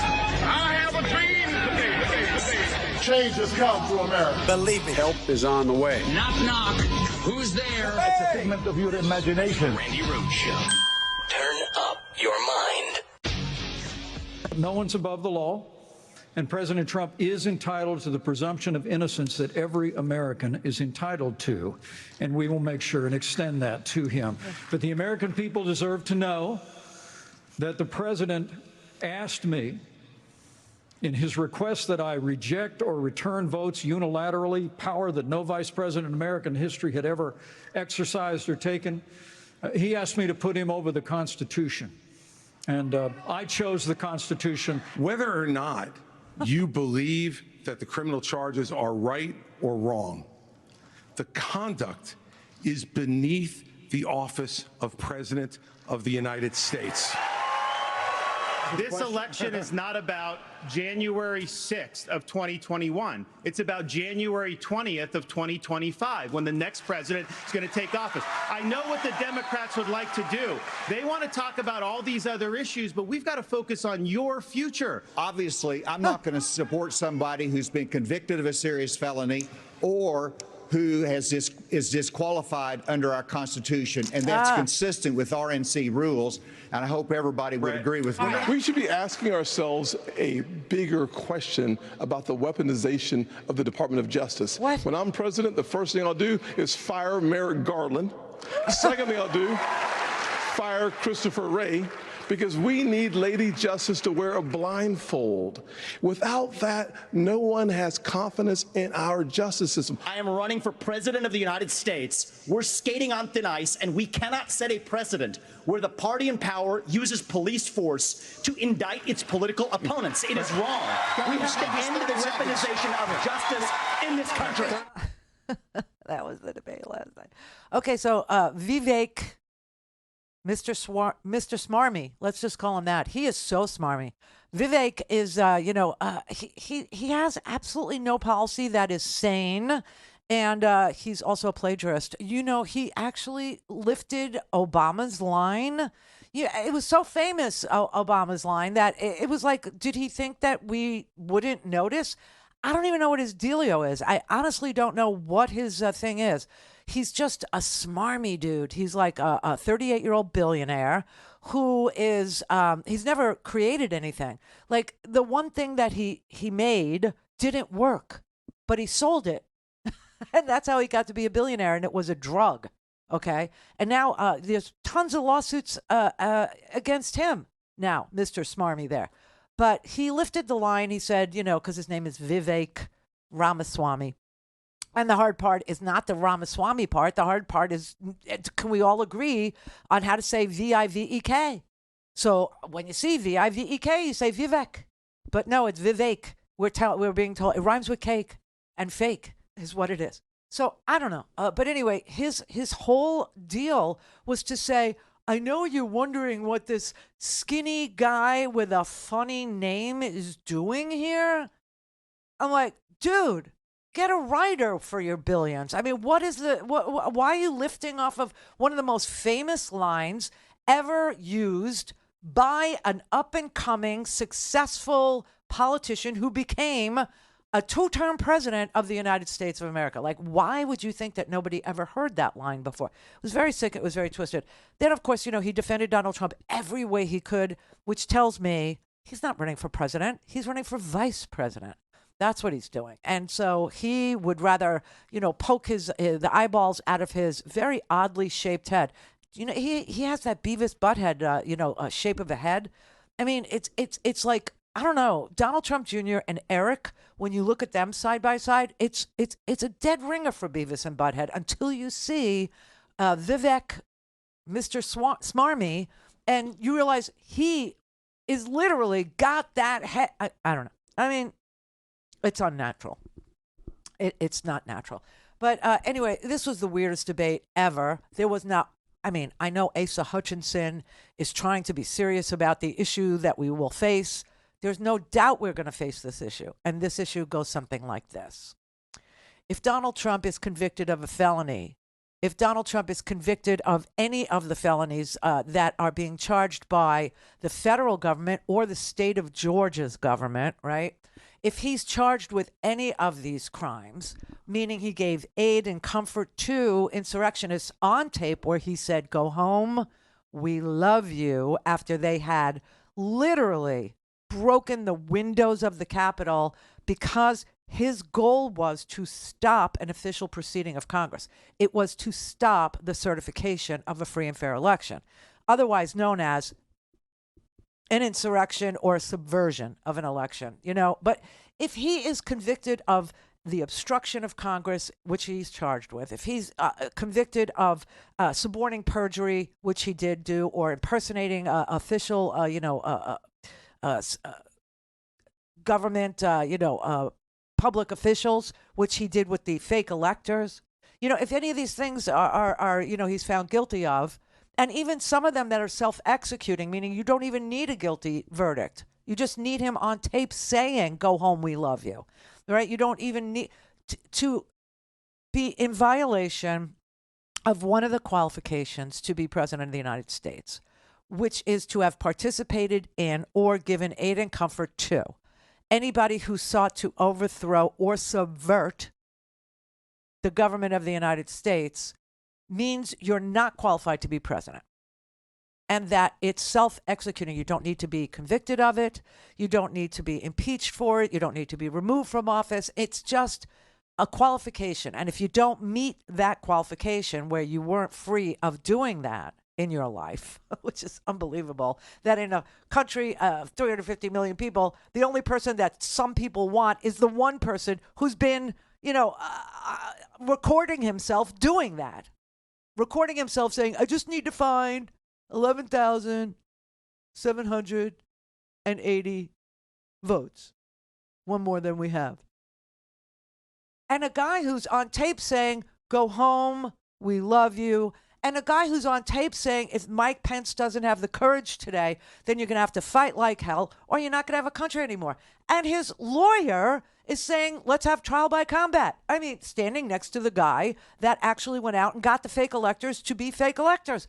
I have a dream today. Change has come to America. Believe me. Help is on the way. Knock, knock. Who's there? It's a figment of your imagination. Randi Rhodes Show. Turn up your mind. No one's above the law, and President Trump is entitled to the presumption of innocence that every American is entitled to, and we will make sure and extend that to him. But the American people deserve to know that the president asked me in his request that I reject or return votes unilaterally, power that no vice president in American history had ever exercised or taken. He asked me to put him over the Constitution. And I chose the Constitution. Whether or not you believe that the criminal charges are right or wrong, the conduct is beneath the office of President of the United States. This election is not about January 6th of 2021. It's about January 20th of 2025, when the next president is going to take office. I know what the Democrats would like to do. They want to talk about all these other issues, but we've got to focus on your future. Obviously, I'm not going to support somebody who's been convicted of a serious felony or who is disqualified under our Constitution, and that's consistent with RNC rules, and I hope everybody would agree with me. We should be asking ourselves a bigger question about the weaponization of the Department of Justice. When I'm president, the first thing I'll do is fire Merrick Garland. Second thing I'll do, fire Christopher Wray, because we need Lady Justice to wear a blindfold. Without that, no one has confidence in our justice system. I am running for president of the United States. We're skating on thin ice, and we cannot set a precedent where the party in power uses police force to indict its political opponents. It is wrong. We have to end the weaponization of justice in this country. That was the debate last night. Okay, so Vivek, Mr. Smarmy, let's just call him that. He is so smarmy. Vivek is, he has absolutely no policy that is sane, and he's also a plagiarist. He actually lifted Obama's line. Yeah, it was so famous, Obama's line, that it was like, did he think that we wouldn't notice? I don't even know what his dealio is. I honestly don't know what his thing is. He's just a smarmy dude. He's like a 38-year-old billionaire who is, he's never created anything. Like, the one thing that he made didn't work, but he sold it. And that's how he got to be a billionaire, and it was a drug, okay? And now there's tons of lawsuits against him now, Mr. Smarmy there. But he lifted the line. He said, because his name is Vivek Ramaswamy. And the hard part is not the Ramaswamy part. The hard part is, can we all agree on how to say V-I-V-E-K? So when you see V-I-V-E-K, you say Vivek. But no, it's Vivek. We're being told it rhymes with cake, and fake is what it is. So I don't know. But anyway, his whole deal was to say, I know you're wondering what this skinny guy with a funny name is doing here. I'm like, dude, get a writer for your billions. I mean, why are you lifting off of one of the most famous lines ever used by an up-and-coming, successful politician who became a two-term president of the United States of America? Like, why would you think that nobody ever heard that line before? It was very sick. It was very twisted. Then, of course, he defended Donald Trump every way he could, which tells me he's not running for president. He's running for vice president. That's what he's doing. And so he would rather, poke the eyeballs out of his very oddly shaped head. He has that Beavis Butthead, shape of a head. I mean, it's like, I don't know, Donald Trump Jr. and Eric, when you look at them side by side, it's a dead ringer for Beavis and Butthead until you see Vivek, Mr. Smarmy, and you realize he is literally got that head. I don't know. I mean, it's unnatural. It's not natural. But anyway, this was the weirdest debate ever. There was not, I know Asa Hutchinson is trying to be serious about the issue that we will face. There's no doubt we're going to face this issue. And this issue goes something like this. If Donald Trump is convicted of a felony, if Donald Trump is convicted of any of the felonies that are being charged by the federal government or the state of Georgia's government, right? If he's charged with any of these crimes, meaning he gave aid and comfort to insurrectionists on tape where he said, go home, we love you, after they had literally broken the windows of the Capitol because his goal was to stop an official proceeding of Congress. It was to stop the certification of a free and fair election, otherwise known as an insurrection or a subversion of an election, But if he is convicted of the obstruction of Congress, which he's charged with, if he's convicted of suborning perjury, which he did do, or impersonating official, government, public officials, which he did with the fake electors. If any of these things are he's found guilty of, and even some of them that are self-executing, meaning you don't even need a guilty verdict. You just need him on tape saying, go home, we love you. Right? You don't even need to be in violation of one of the qualifications to be president of the United States, which is to have participated in or given aid and comfort to anybody who sought to overthrow or subvert the government of the United States means you're not qualified to be president. And that it's self-executing. You don't need to be convicted of it. You don't need to be impeached for it. You don't need to be removed from office. It's just a qualification. And if you don't meet that qualification where you weren't free of doing that in your life, which is unbelievable, that in a country of 350 million people, the only person that some people want is the one person who's been, recording himself doing that. Recording himself saying, I just need to find 11,780 votes. One more than we have. And a guy who's on tape saying, go home, we love you. And a guy who's on tape saying, if Mike Pence doesn't have the courage today, then you're going to have to fight like hell or you're not going to have a country anymore. And his lawyer is saying, let's have trial by combat. I mean, standing next to the guy that actually went out and got the fake electors to be fake electors.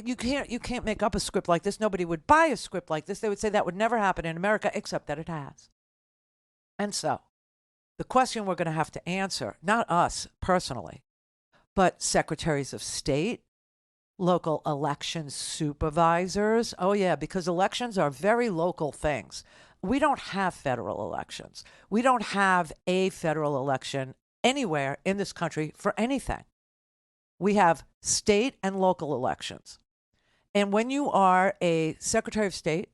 You can't make up a script like this. Nobody would buy a script like this. They would say that would never happen in America, except that it has. And so the question we're going to have to answer, not us personally, but secretaries of state, local election supervisors. Oh, yeah, because elections are very local things. We don't have federal elections. We don't have a federal election anywhere in this country for anything. We have state and local elections. And when you are a Secretary of State,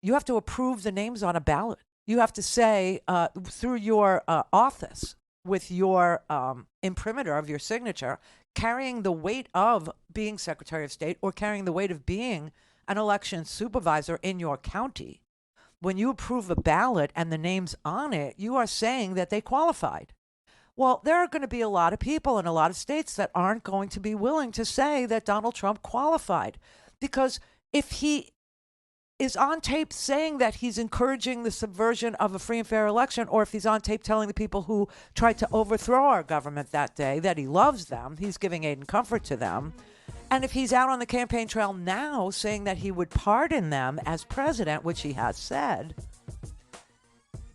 you have to approve the names on a ballot. You have to say through your office with your imprimatur of your signature, carrying the weight of being Secretary of State or carrying the weight of being an election supervisor in your county. When you approve a ballot and the names on it, you are saying that they qualified. Well, there are going to be a lot of people in a lot of states that aren't going to be willing to say that Donald Trump qualified. Because if he is on tape saying that he's encouraging the subversion of a free and fair election, or if he's on tape telling the people who tried to overthrow our government that day that he loves them, he's giving aid and comfort to them. And if he's out on the campaign trail now saying that he would pardon them as president, which he has said,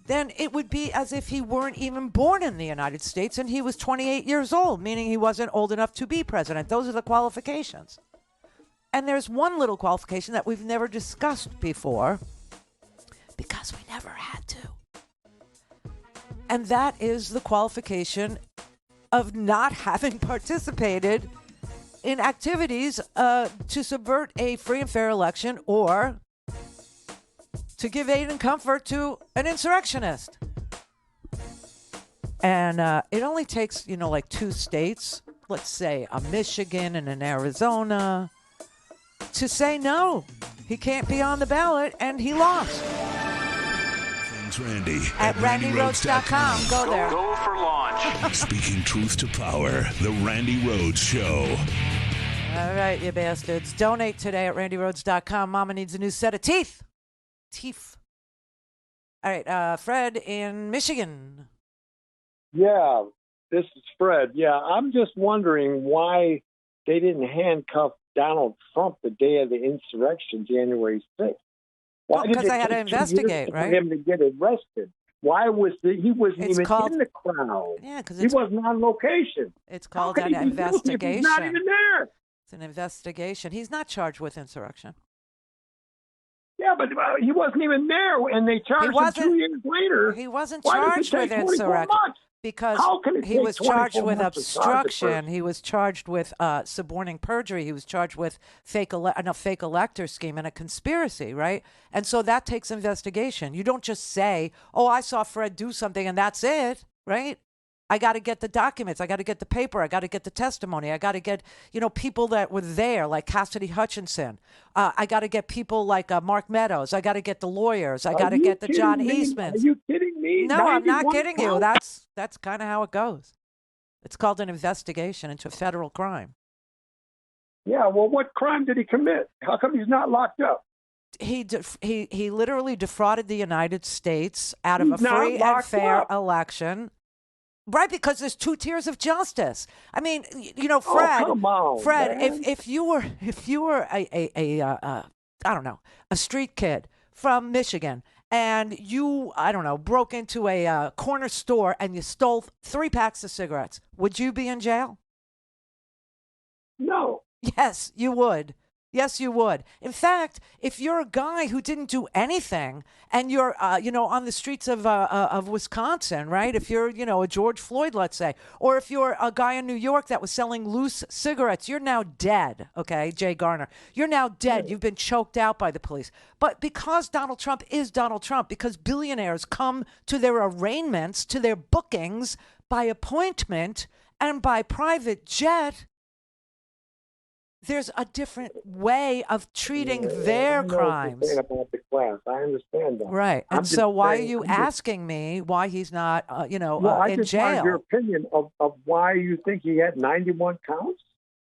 then it would be as if he weren't even born in the United States and he was 28 years old, meaning he wasn't old enough to be president. Those are the qualifications. And there's one little qualification that we've never discussed before because we never had to. And that is the qualification of not having participated in activities to subvert a free and fair election or to give aid and comfort to an insurrectionist. And it only takes, like 2 states, let's say a Michigan and an Arizona, to say no, he can't be on the ballot, and he lost. Thanks, Randy. At RandiRhodes.com. Go there. Go for launch. Speaking truth to power, The Randi Rhodes Show. All right, you bastards. Donate today at RandiRhodes.com. Mama needs a new set of teeth. All right, Fred in Michigan. Yeah, this is Fred. Yeah, I'm just wondering why they didn't handcuff Donald Trump the day of the insurrection, January 6th. Why because they had to investigate, right? For him to get arrested. Why was he wasn't even in the crowd? Yeah, because he wasn't on location. It's called an investigation. He's not even there. It's an investigation. He's not charged with insurrection. Yeah, but he wasn't even there, and they charged him 2 years later. He wasn't charged with insurrection because he was charged with obstruction. He was charged with suborning perjury. He was charged with fake elector scheme and a conspiracy, right? And so that takes investigation. You don't just say, "Oh, I saw Fred do something," and that's it, right? I got to get the documents. I got to get the paper. I got to get the testimony. I got to get, people that were there, like Cassidy Hutchinson. I got to get people like Mark Meadows. I got to get the lawyers. I got to get the John Eastmans. Are you kidding me? No, I'm not kidding you. That's kind of how it goes. It's called an investigation into federal crime. Yeah, well, what crime did he commit? How come he's not locked up? He literally defrauded the United States out of a free and fair election. Right, because there's 2 tiers of justice. I mean, Fred. Oh, come on, Fred, man. if you were I don't know, a street kid from Michigan, and you, I don't know, broke into a corner store and you stole 3 packs of cigarettes, would you be in jail? No. Yes, you would. Yes, you would. In fact, if you're a guy who didn't do anything and you're, on the streets of Wisconsin, right? If you're, a George Floyd, let's say, or if you're a guy in New York that was selling loose cigarettes, you're now dead, okay, Jay Garner. You're now dead. You've been choked out by the police. But because Donald Trump is Donald Trump, because billionaires come to their arraignments, to their bookings by appointment and by private jet, there's a different way of treating their crimes. I about the class. I understand that. Right. And so why are you asking me why he's not, I in just jail? wanted your opinion of why you think he had 91 counts.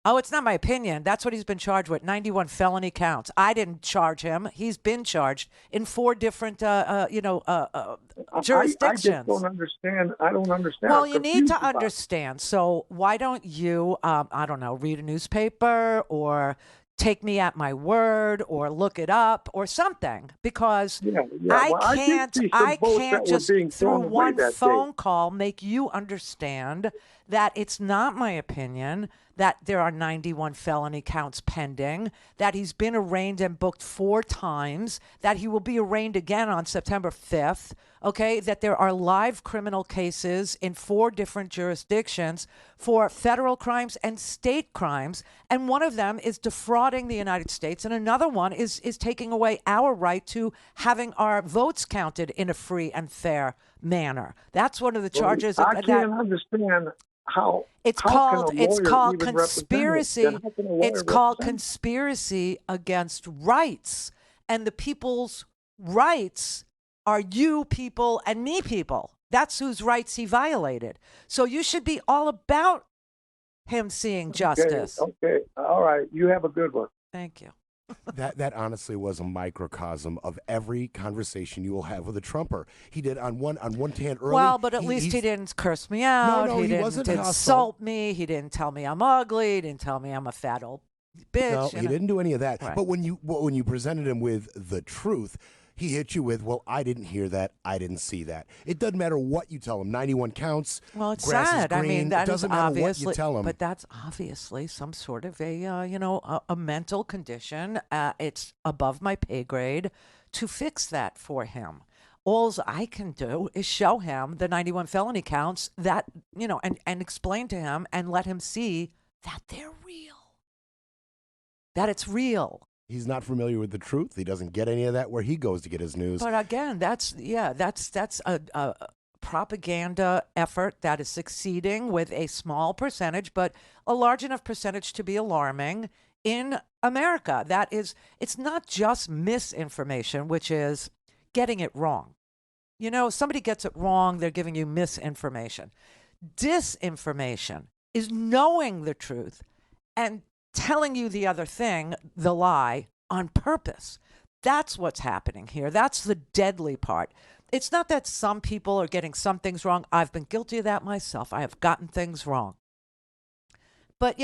Oh, it's not my opinion. That's what he's been charged with, 91 felony counts. I didn't charge him. He's been charged in 4 different, jurisdictions. I just don't understand. I don't understand. Well, you need to understand. So why don't you, read a newspaper or take me at my word or look it up or something? Because I can't just through one phone call make you understand that it's not my opinion that there are 91 felony counts pending, that he's been arraigned and booked 4 times, that he will be arraigned again on September 5th, okay, that there are live criminal cases in 4 different jurisdictions for federal crimes and state crimes, and one of them is defrauding the United States, and another one is taking away our right to having our votes counted in a free and fair manner. That's one of the charges. I can't understand how it's called conspiracy. It's called conspiracy against rights, and the people's rights are you people and me people. That's whose rights he violated. So you should be all about him seeing justice. Okay. All right. You have a good one. Thank you. That honestly was a microcosm of every conversation you will have with a Trumper. He did on one hand early. Well, but at least he didn't curse me out. No, he didn't wasn't insult me. He didn't tell me I'm ugly. He didn't tell me I'm a fat old bitch. No, he didn't do any of that. Right. But when you presented him with the truth, he hit you with, well, I didn't hear that. I didn't see that. It doesn't matter what you tell him. 91 counts. Well, it's grass sad. Is green. I mean, that it doesn't is matter obviously, what you tell him. But that's obviously some sort of a mental condition. It's above my pay grade to fix that for him. All I can do is show him the 91 felony counts that, and explain to him and let him see that they're real. That it's real. He's not familiar with the truth. He doesn't get any of that where he goes to get his news. But again, that's a propaganda effort that is succeeding with a small percentage, but a large enough percentage to be alarming in America. It's not just misinformation, which is getting it wrong. Somebody gets it wrong, they're giving you misinformation. Disinformation is knowing the truth and telling you the other thing, the lie, on purpose. That's what's happening here. That's the deadly part. It's not that some people are getting some things wrong. I've been guilty of that myself. I have gotten things wrong. But,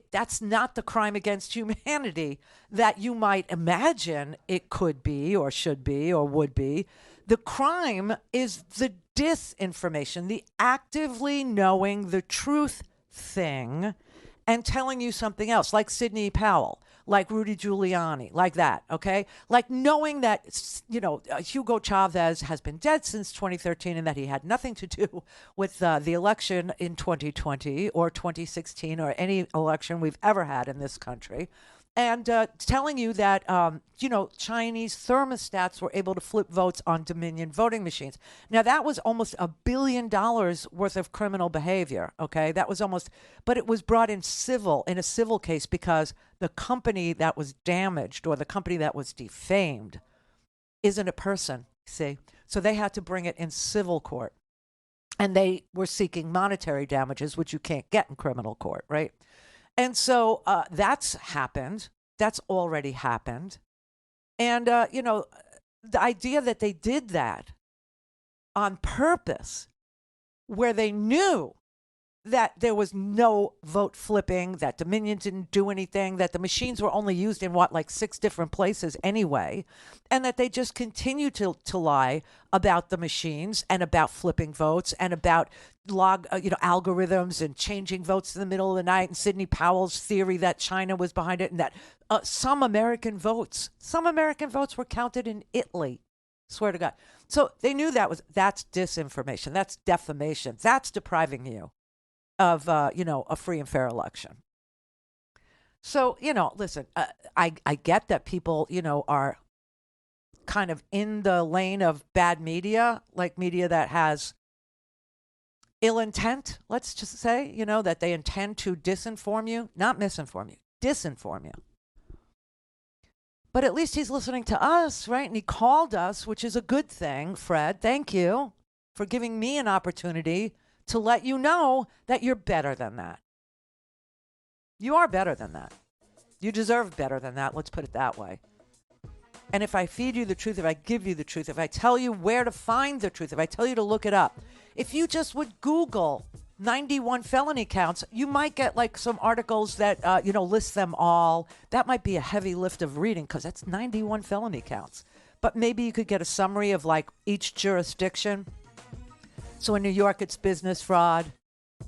that's not the crime against humanity that you might imagine it could be or should be or would be. The crime is the disinformation, the actively knowing the truth thing and telling you something else, like Sidney Powell, like Rudy Giuliani, like that, okay? Like knowing that, Hugo Chavez has been dead since 2013 and that he had nothing to do with the election in 2020 or 2016 or any election we've ever had in this country. And telling you that, Chinese thermostats were able to flip votes on Dominion voting machines. Now, that was almost $1 billion worth of criminal behavior, okay? But it was brought in a civil case because the company that was damaged or the company that was defamed isn't a person, see? So they had to bring it in civil court. And they were seeking monetary damages, which you can't get in criminal court, right? And so that's happened. That's already happened. And, the idea that they did that on purpose, where they knew that there was no vote flipping, that Dominion didn't do anything, that the machines were only used in like 6 different places anyway, and that they just continue to lie about the machines and about flipping votes and about algorithms and changing votes in the middle of the night, and Sidney Powell's theory that China was behind it, and that some American votes were counted in Italy. Swear to God. So they knew that's disinformation. That's defamation. That's depriving you of, a free and fair election. So, listen, I get that people, are kind of in the lane of bad media, like media that has ill intent, let's just say, that they intend to disinform you, not misinform you, disinform you. But at least he's listening to us, right? And he called us, which is a good thing, Fred. Thank you for giving me an opportunity to let you know that you're better than that. You are better than that. You deserve better than that. Let's put it that way. And if I feed you the truth, if I give you the truth, if I tell you where to find the truth, if I tell you to look it up, if you just would Google 91 felony counts, you might get like some articles that, list them all. That might be a heavy lift of reading because that's 91 felony counts. But maybe you could get a summary of like each jurisdiction. So in New York, it's business fraud,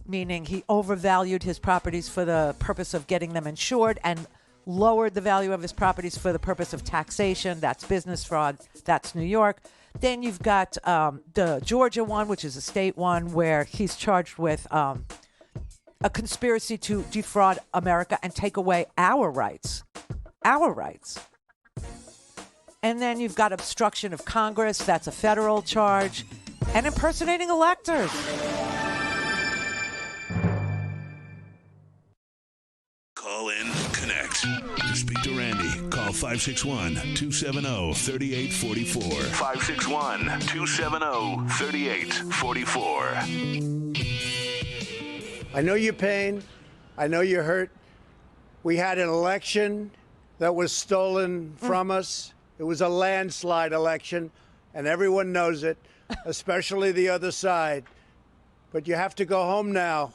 meaning he overvalued his properties for the purpose of getting them insured and lowered the value of his properties for the purpose of taxation. That's business fraud. That's New York. Then you've got the Georgia one, which is a state one, where he's charged with a conspiracy to defraud America and take away our rights. Our rights. And then you've got obstruction of Congress. That's a federal charge. And impersonating electors. Call in, connect. To speak to Randi, call 561-270-3844. 561-270-3844. I know your pain. I know you're hurt. We had an election that was stolen from us. It was a landslide election, and everyone knows it, especially the other side. But you have to go home now.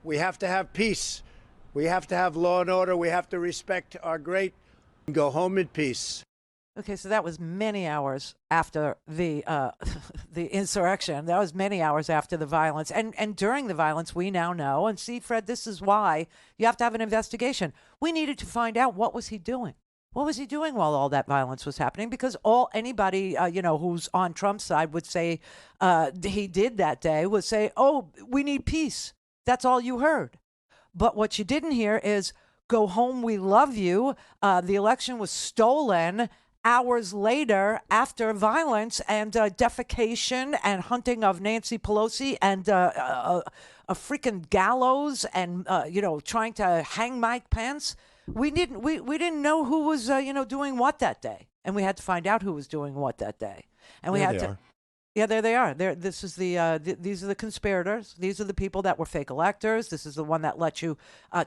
We have to have peace. We have to have law and order. We have to respect our great. Go home in peace. Okay, so that was many hours after the insurrection. That was many hours after the violence. And during the violence, we now know. And see, Fred, this is why you have to have an investigation. We needed to find out, what was he doing? What was he doing while all that violence was happening? Because anybody, who's on Trump's side would say he did that day, would say, oh, we need peace. That's all you heard. But what you didn't hear is, go home, we love you. The election was stolen hours later after violence and defecation and hunting of Nancy Pelosi and a freaking gallows and, trying to hang Mike Pence. We didn't know who was, doing what that day. And we had to find out who was doing what that day. And we had to. Yeah, there they are. This is these are the conspirators. These are the people that were fake electors. This is the one that let you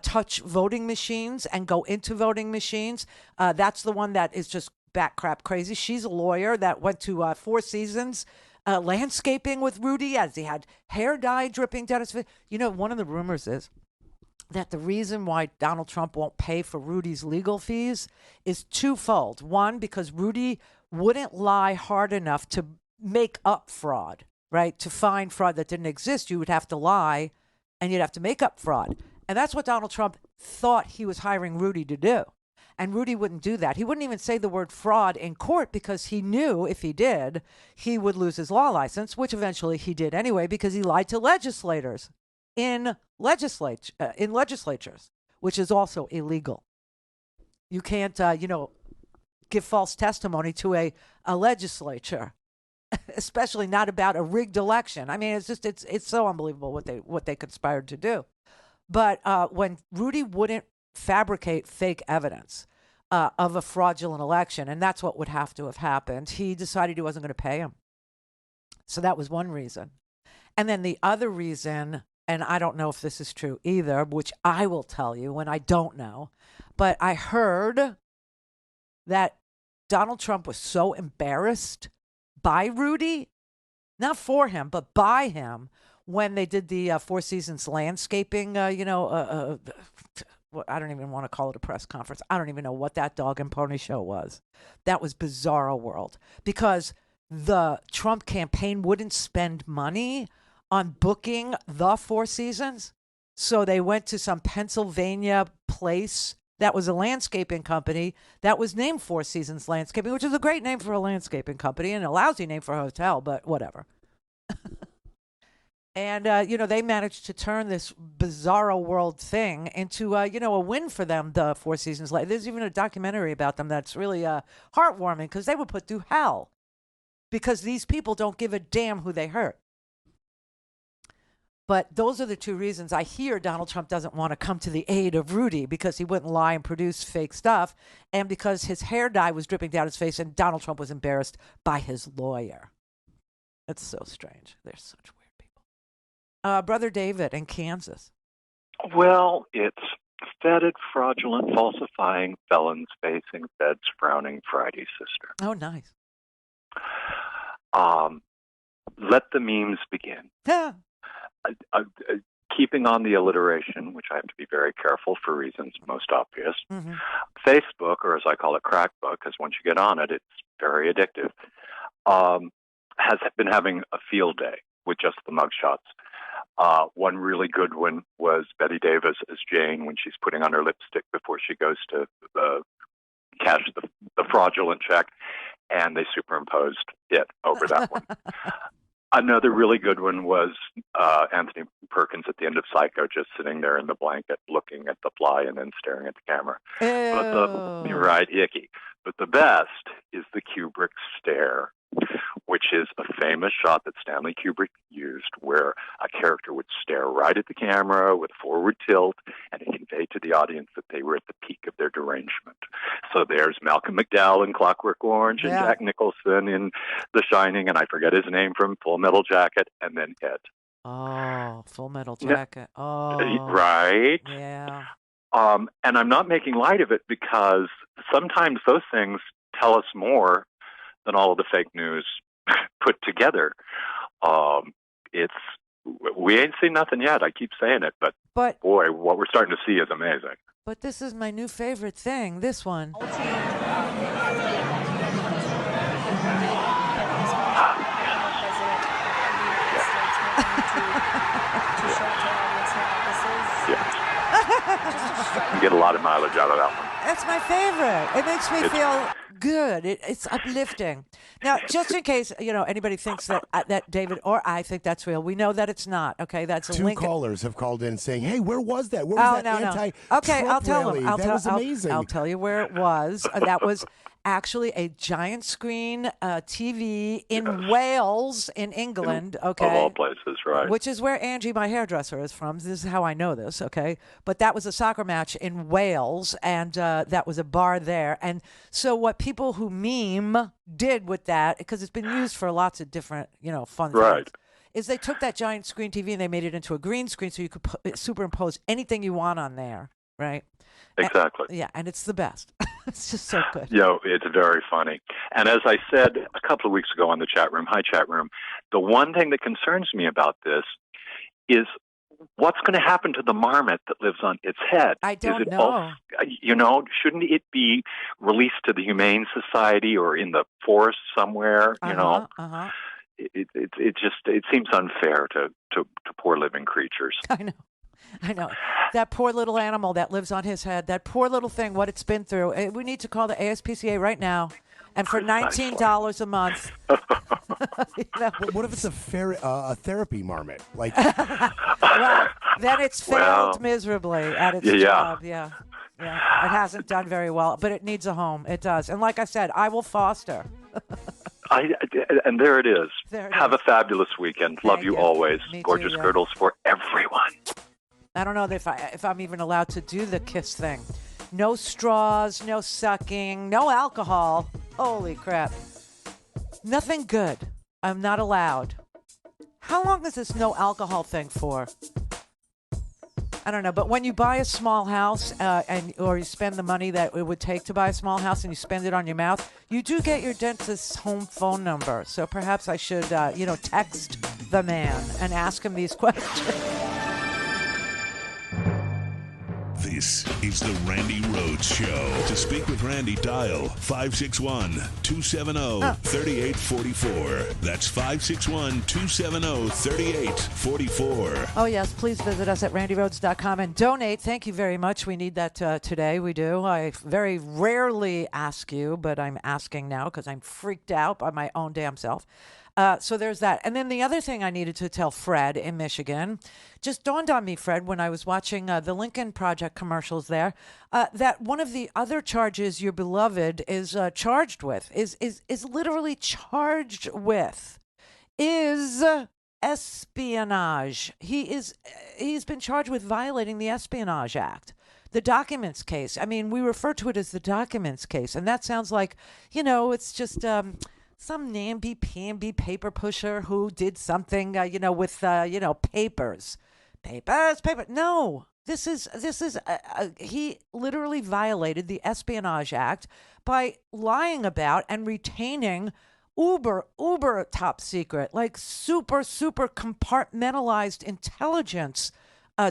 touch voting machines and go into voting machines. That's the one that is just bat crap crazy. She's a lawyer that went to 4 Seasons landscaping with Rudy as he had hair dye dripping down his face. One of the rumors is that the reason why Donald Trump won't pay for Rudy's legal fees is twofold. One, because Rudy wouldn't lie hard enough to make up fraud, right? To find fraud that didn't exist, you would have to lie and you'd have to make up fraud. And that's what Donald Trump thought he was hiring Rudy to do. And Rudy wouldn't do that. He wouldn't even say the word fraud in court because he knew if he did, he would lose his law license, which eventually he did anyway because he lied to legislators in legislatures, which is also illegal. You can't, give false testimony to a legislature. Especially not about a rigged election. I mean, it's so unbelievable what they conspired to do. But when Rudy wouldn't fabricate fake evidence of a fraudulent election, and that's what would have to have happened, he decided he wasn't going to pay him. So that was one reason. And then the other reason, and I don't know if this is true either, which I will tell you when I don't know, but I heard that Donald Trump was so embarrassed by Rudy, not for him, but by him, when they did the Four Seasons landscaping, I don't even want to call it a press conference. I don't even know what that dog and pony show was. That was bizarro world because the Trump campaign wouldn't spend money on booking the Four Seasons. So they went to some Pennsylvania place that was a landscaping company that was named Four Seasons Landscaping, which is a great name for a landscaping company and a lousy name for a hotel, but whatever. And, they managed to turn this bizarro world thing into, a win for them, the Four Seasons. There's even a documentary about them that's really heartwarming because they were put through hell because these people don't give a damn who they hurt. But those are the two reasons I hear Donald Trump doesn't want to come to the aid of Rudy because he wouldn't lie and produce fake stuff and because his hair dye was dripping down his face and Donald Trump was embarrassed by his lawyer. It's so strange. They're such weird people. Brother David in Kansas. Well, it's fetid, fraudulent, falsifying felons facing feds frowning Friday sister. Oh, nice. Let the memes begin. Yeah. Keeping on the alliteration, which I have to be very careful for reasons most obvious, Mm-hmm. Facebook, or as I call it, Crackbook, because once you get on it, it's very addictive, has been having a field day with just the mugshots. One really good one was Betty Davis as Jane when she's putting on her lipstick before she goes to cash the fraudulent check, and they superimposed it over that one. Another really good one was Anthony Perkins at the end of Psycho, just sitting there in the blanket looking at the fly and then staring at the camera. You're right, icky. But the best is the Kubrick stare, which is a famous shot that Stanley Kubrick used where a character would stare right at the camera with forward tilt, and it conveyed to the audience that they were at the peak of their derangement. So there's Malcolm McDowell in Clockwork Orange and Jack Nicholson in The Shining, and I forget his name from Full Metal Jacket, and then it. Oh, Full Metal Jacket. Oh. Right? Yeah. And I'm not making light of it because sometimes those things tell us more than all of the fake news put together. We ain't seen nothing yet. I keep saying it, but boy, what we're starting to see is amazing. But this is my new favorite thing, this one. You get a lot of mileage out of that one. That's my favorite. It makes me feel good. It's uplifting. Now, just in case anybody thinks that David or I think that's real, we know that it's not. Okay, that's a link. Two callers have called in saying, "Hey, where was that? Where was that anti-Trump Okay, I'll tell rally? them. That was amazing." I'll tell you where it was. That was actually a giant screen TV in Wales, in England. Okay, of all places, right? Which is where Angie, my hairdresser, is from. This is how I know this. Okay, but that was a soccer match in Wales, and that was a bar there. And so, what people who meme did with that, because it's been used for lots of different, fun things, is they took that giant screen TV and they made it into a green screen, so you could superimpose anything you want on there, right? Exactly. And it's the best. It's just so good. It's very funny. And as I said a couple of weeks ago on the chat room, hi chat room, the one thing that concerns me about this is what's going to happen to the marmot that lives on its head? I don't know. Shouldn't it be released to the Humane Society or in the forest somewhere? It seems unfair to poor living creatures. I know. That poor little animal that lives on his head, that poor little thing, what it's been through. We need to call the ASPCA right now. And for $19 a month. What if it's a therapy marmot? Like, well, then it's failed miserably at its job. Yeah. It hasn't done very well, but it needs a home. It does. And like I said, I will foster. And there it is. Have a fabulous weekend. Love you always. Gorgeous girdles for everyone. I don't know if I'm even allowed to do the kiss thing. No straws, no sucking, no alcohol. Holy crap. Nothing good. I'm not allowed. How long is this no alcohol thing for? I don't know, but when you buy a small house or you spend the money that it would take to buy a small house and you spend it on your mouth, you do get your dentist's home phone number. So perhaps I should, text the man and ask him these questions. This is the Randi Rhodes Show. To speak with Randi, dial 561-270-3844. That's 561-270-3844. Oh, yes. Please visit us at randirhodes.com and donate. Thank you very much. We need that today. We do. I very rarely ask you, but I'm asking now because I'm freaked out by my own damn self. So there's that. And then the other thing I needed to tell Fred in Michigan just dawned on me, Fred, when I was watching the Lincoln Project commercials there, that one of the other charges your beloved is charged with, is literally charged with, is espionage. He's been charged with violating the Espionage Act. The documents case. I mean, we refer to it as the documents case, and that sounds like, it's just... some namby-pamby paper pusher who did something, with, papers. Paper. No, this is he literally violated the Espionage Act by lying about and retaining uber top secret, like super compartmentalized intelligence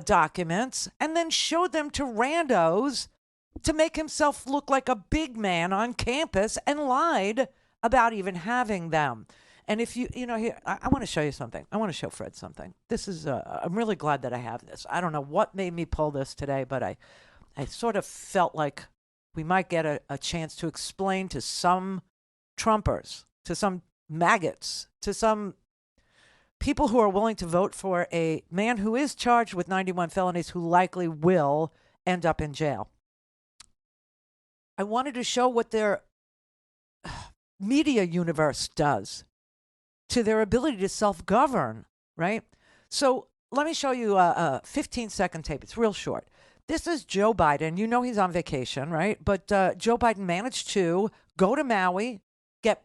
documents, and then showed them to randos to make himself look like a big man on campus and lied about even having them. And if here, I want to show you something. I want to show Fred something. This is, I'm really glad that I have this. I don't know what made me pull this today, but I sort of felt like we might get a chance to explain to some Trumpers, to some maggots, to some people who are willing to vote for a man who is charged with 91 felonies who likely will end up in jail. I wanted to show what their media universe does to their ability to self-govern, right? So let me show you a 15-second tape. It's real short. This is Joe Biden. You know he's on vacation, right? But Joe Biden managed to go to Maui, get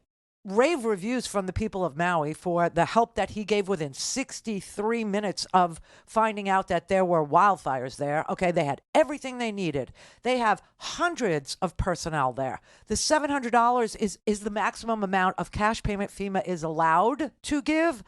rave reviews from the people of Maui for the help that he gave within 63 minutes of finding out that there were wildfires there. Okay, they had everything they needed. They have hundreds of personnel there. The $700 is the maximum amount of cash payment FEMA is allowed to give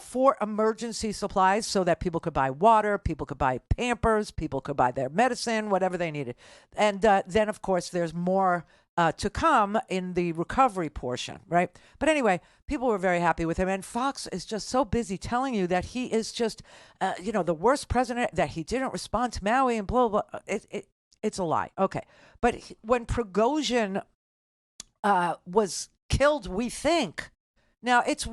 for emergency supplies so that people could buy water, people could buy Pampers, people could buy their medicine, whatever they needed. And then, of course, there's more to come in the recovery portion, right? But anyway, people were very happy with him. And Fox is just so busy telling you that he is just, the worst president, that he didn't respond to Maui and blah, blah, blah. It's a lie. Okay. But when Prigozhin was killed, we think. Now, it's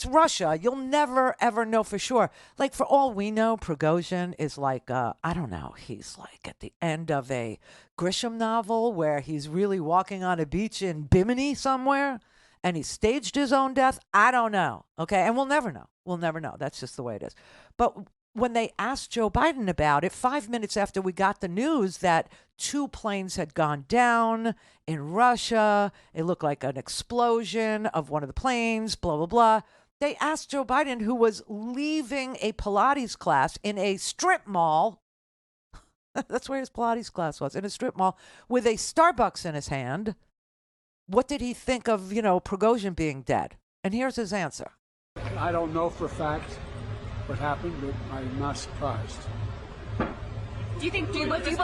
Russia. You'll never, ever know for sure. Like, for all we know, Prigozhin is like, I don't know, he's like at the end of a Grisham novel where he's really walking on a beach in Bimini somewhere and he staged his own death. I don't know. Okay. And we'll never know. We'll never know. That's just the way it is. But when they asked Joe Biden about it, 5 minutes after we got the news that 2 planes had gone down in Russia, it looked like an explosion of one of the planes, blah, blah, blah. They asked Joe Biden, who was leaving a Pilates class in a strip mall. That's where his Pilates class was, in a strip mall with a Starbucks in his hand. What did he think of, Prigozhin being dead? And here's his answer. I don't know for a fact what happened, but I'm not surprised. Do you believe?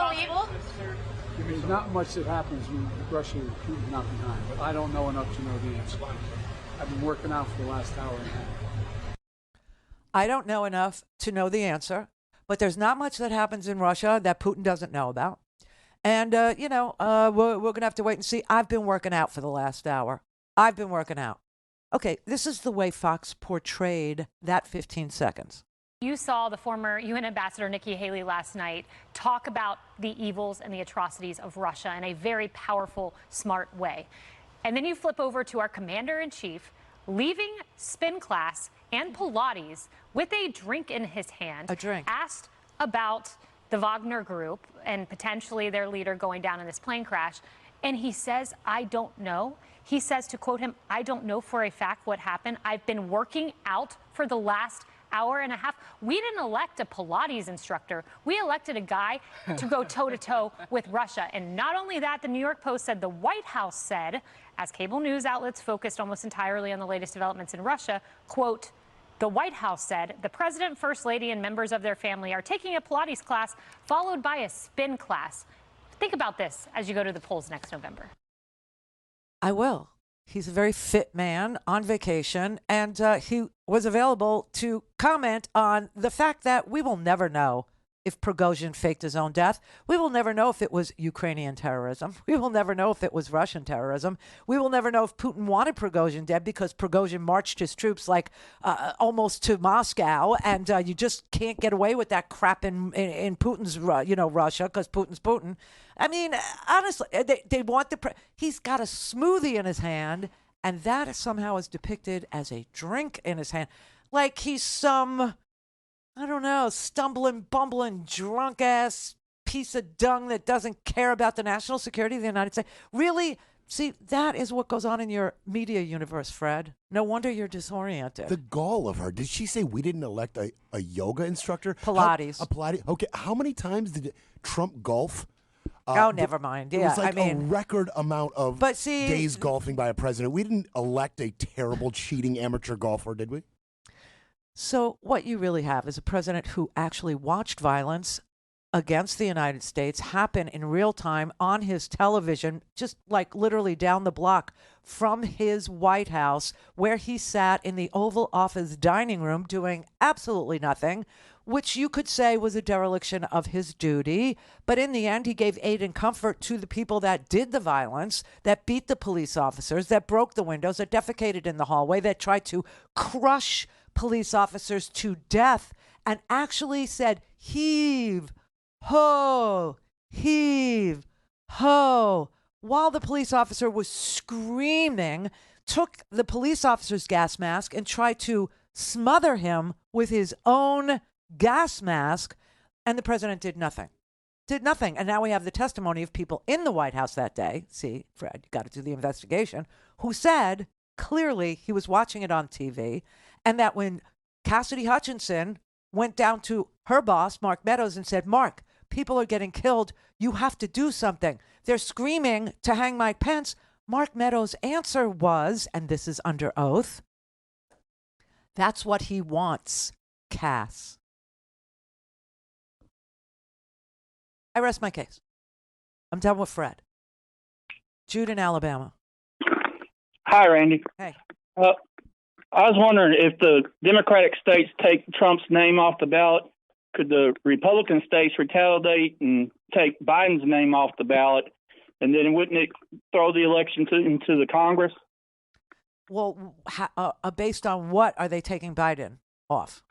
There's not much that happens when Russia and Putin are not behind, but I don't know enough to know the answer. I've been working out for the last hour and a half. I don't know enough to know the answer, but there's not much that happens in Russia that Putin doesn't know about. And, we're going to have to wait and see. I've been working out for the last hour. I've been working out. Okay, this is the way Fox portrayed that 15 seconds. You saw the former UN Ambassador Nikki Haley last night talk about the evils and the atrocities of Russia in a very powerful, smart way. And then you flip over to our commander-in-chief leaving spin class and Pilates with a drink in his hand. A drink. Asked about the Wagner Group and potentially their leader going down in this plane crash. And he says, I don't know. He says, to quote him, I don't know for a fact what happened. I've been working out for the last hour and a half. We didn't elect a Pilates instructor. We elected a guy to go toe-to-toe with Russia. And not only that, the New York Post said the White House said, as cable news outlets focused almost entirely on the latest developments in Russia, quote, the White House said the president, first lady, and members of their family are taking a Pilates class followed by a spin class. Think about this as you go to the polls next November. I will. He's a very fit man on vacation, and he was available to comment on the fact that we will never know if Prigozhin faked his own death. We will never know if it was Ukrainian terrorism. We will never know if it was Russian terrorism. We will never know if Putin wanted Prigozhin dead because Prigozhin marched his troops like almost to Moscow, and you just can't get away with that crap in Putin's Russia because Putin's Putin. I mean, honestly, they want he's got a smoothie in his hand, and that somehow is depicted as a drink in his hand, like he's some, I don't know, stumbling, bumbling, drunk-ass piece of dung that doesn't care about the national security of the United States. Really? See, that is what goes on in your media universe, Fred. No wonder you're disoriented. The gall of her. Did she say we didn't elect a yoga instructor? Pilates. A Pilates? Okay, how many times did Trump golf? Never mind. Yeah, it was like I mean, a record amount of days golfing by a president. We didn't elect a terrible, cheating amateur golfer, did we? So what you really have is a president who actually watched violence against the United States happen in real time on his television, just like literally down the block from his White House, where he sat in the Oval Office dining room doing absolutely nothing, which you could say was a dereliction of his duty. But in the end, he gave aid and comfort to the people that did the violence, that beat the police officers, that broke the windows, that defecated in the hallway, that tried to crush police officers to death, and actually said, heave, ho, heave, ho, while the police officer was screaming, took the police officer's gas mask and tried to smother him with his own gas mask, and the president did nothing. And now we have the testimony of people in the White House that day. See, Fred, you got to do the investigation, who said clearly he was watching it on TV, and that when Cassidy Hutchinson went down to her boss, Mark Meadows, and said, Mark, people are getting killed. You have to do something. They're screaming to hang Mike Pence. Mark Meadows' answer was, and this is under oath, that's what he wants, Cass. I rest my case. I'm done with Fred. Jude in Alabama. Hi, Randy. Hey. I was wondering if the Democratic states take Trump's name off the ballot, could the Republican states retaliate and take Biden's name off the ballot, and then wouldn't it throw the election into the Congress? Well, based on what are they taking Biden off?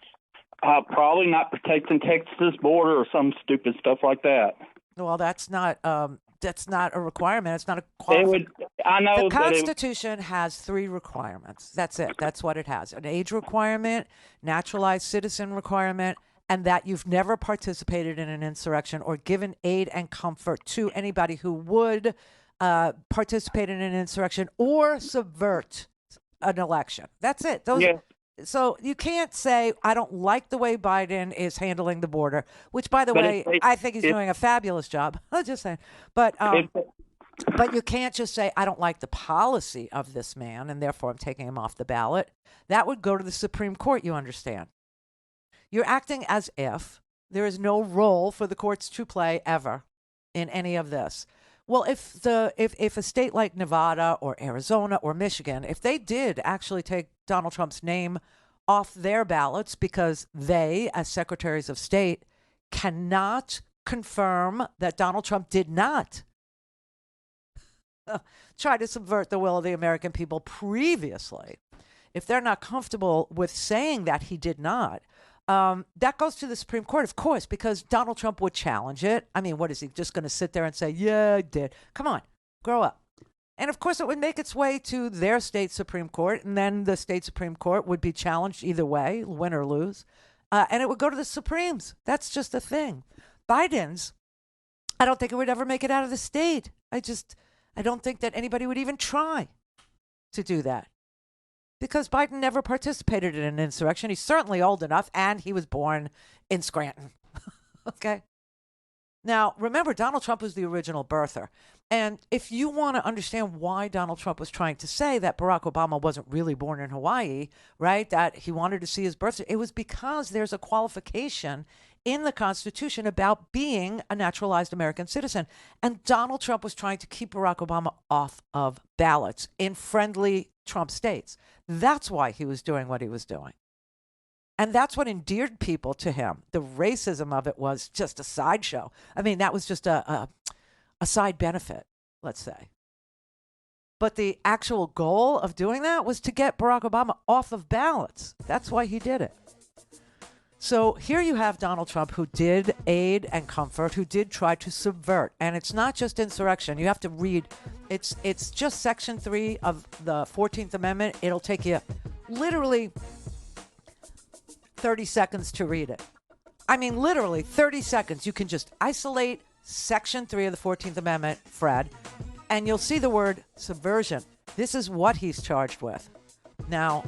Probably not protecting Texas border or some stupid stuff like that. Well, that's not a requirement. It's not a I know the Constitution has 3 requirements. That's it. That's what it has: an age requirement, naturalized citizen requirement, and that you've never participated in an insurrection or given aid and comfort to anybody who would participate in an insurrection or subvert an election. That's it. So you can't say, I don't like the way Biden is handling the border, which, by the way, I think he's doing a fabulous job. I'm just saying. But you can't just say, I don't like the policy of this man, and therefore I'm taking him off the ballot. That would go to the Supreme Court, you understand. You're acting as if there is no role for the courts to play ever in any of this. Well, if a state like Nevada or Arizona or Michigan, if they did actually take Donald Trump's name off their ballots because they, as secretaries of state, cannot confirm that Donald Trump did not try to subvert the will of the American people previously, if they're not comfortable with saying that he did not, that goes to the Supreme Court, of course, because Donald Trump would challenge it. I mean, what is he just going to sit there and say, yeah, I did? Come on, grow up. And of course, it would make its way to their state Supreme Court, and then the state Supreme Court would be challenged either way, win or lose, and it would go to the Supremes. That's just a thing. Biden's, I don't think it would ever make it out of the state. I don't think that anybody would even try to do that. because Biden never participated in an insurrection. He's certainly old enough, and he was born in Scranton. Okay? Now, remember, Donald Trump was the original birther. And if you want to understand why Donald Trump was trying to say that Barack Obama wasn't really born in Hawaii, right, that he wanted to see his birth, it was because there's a qualification in the Constitution about being a naturalized American citizen. And Donald Trump was trying to keep Barack Obama off of ballots in friendly Trump states. That's why he was doing what he was doing. And that's what endeared people to him. The racism of it was just a sideshow. I mean, that was just a side benefit, let's say. But the actual goal of doing that was to get Barack Obama off of ballots. That's why he did it. So here you have Donald Trump, who did aid and comfort, who did try to subvert. And it's not just insurrection. You have to read. It's just Section 3 of the 14th Amendment. It'll take you literally 30 seconds to read it. I mean, literally 30 seconds. You can just isolate Section 3 of the 14th Amendment, Fred, and you'll see the word subversion. This is what he's charged with. Now,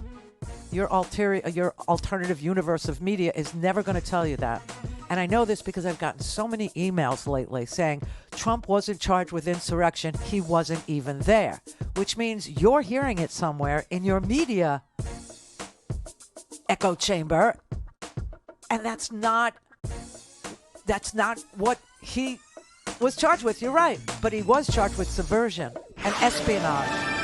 your alternative universe of media is never going to tell you that. And I know this because I've gotten so many emails lately saying Trump wasn't charged with insurrection. He wasn't even there, which means you're hearing it somewhere in your media echo chamber. And that's not what he was charged with. You're right. But he was charged with subversion and espionage.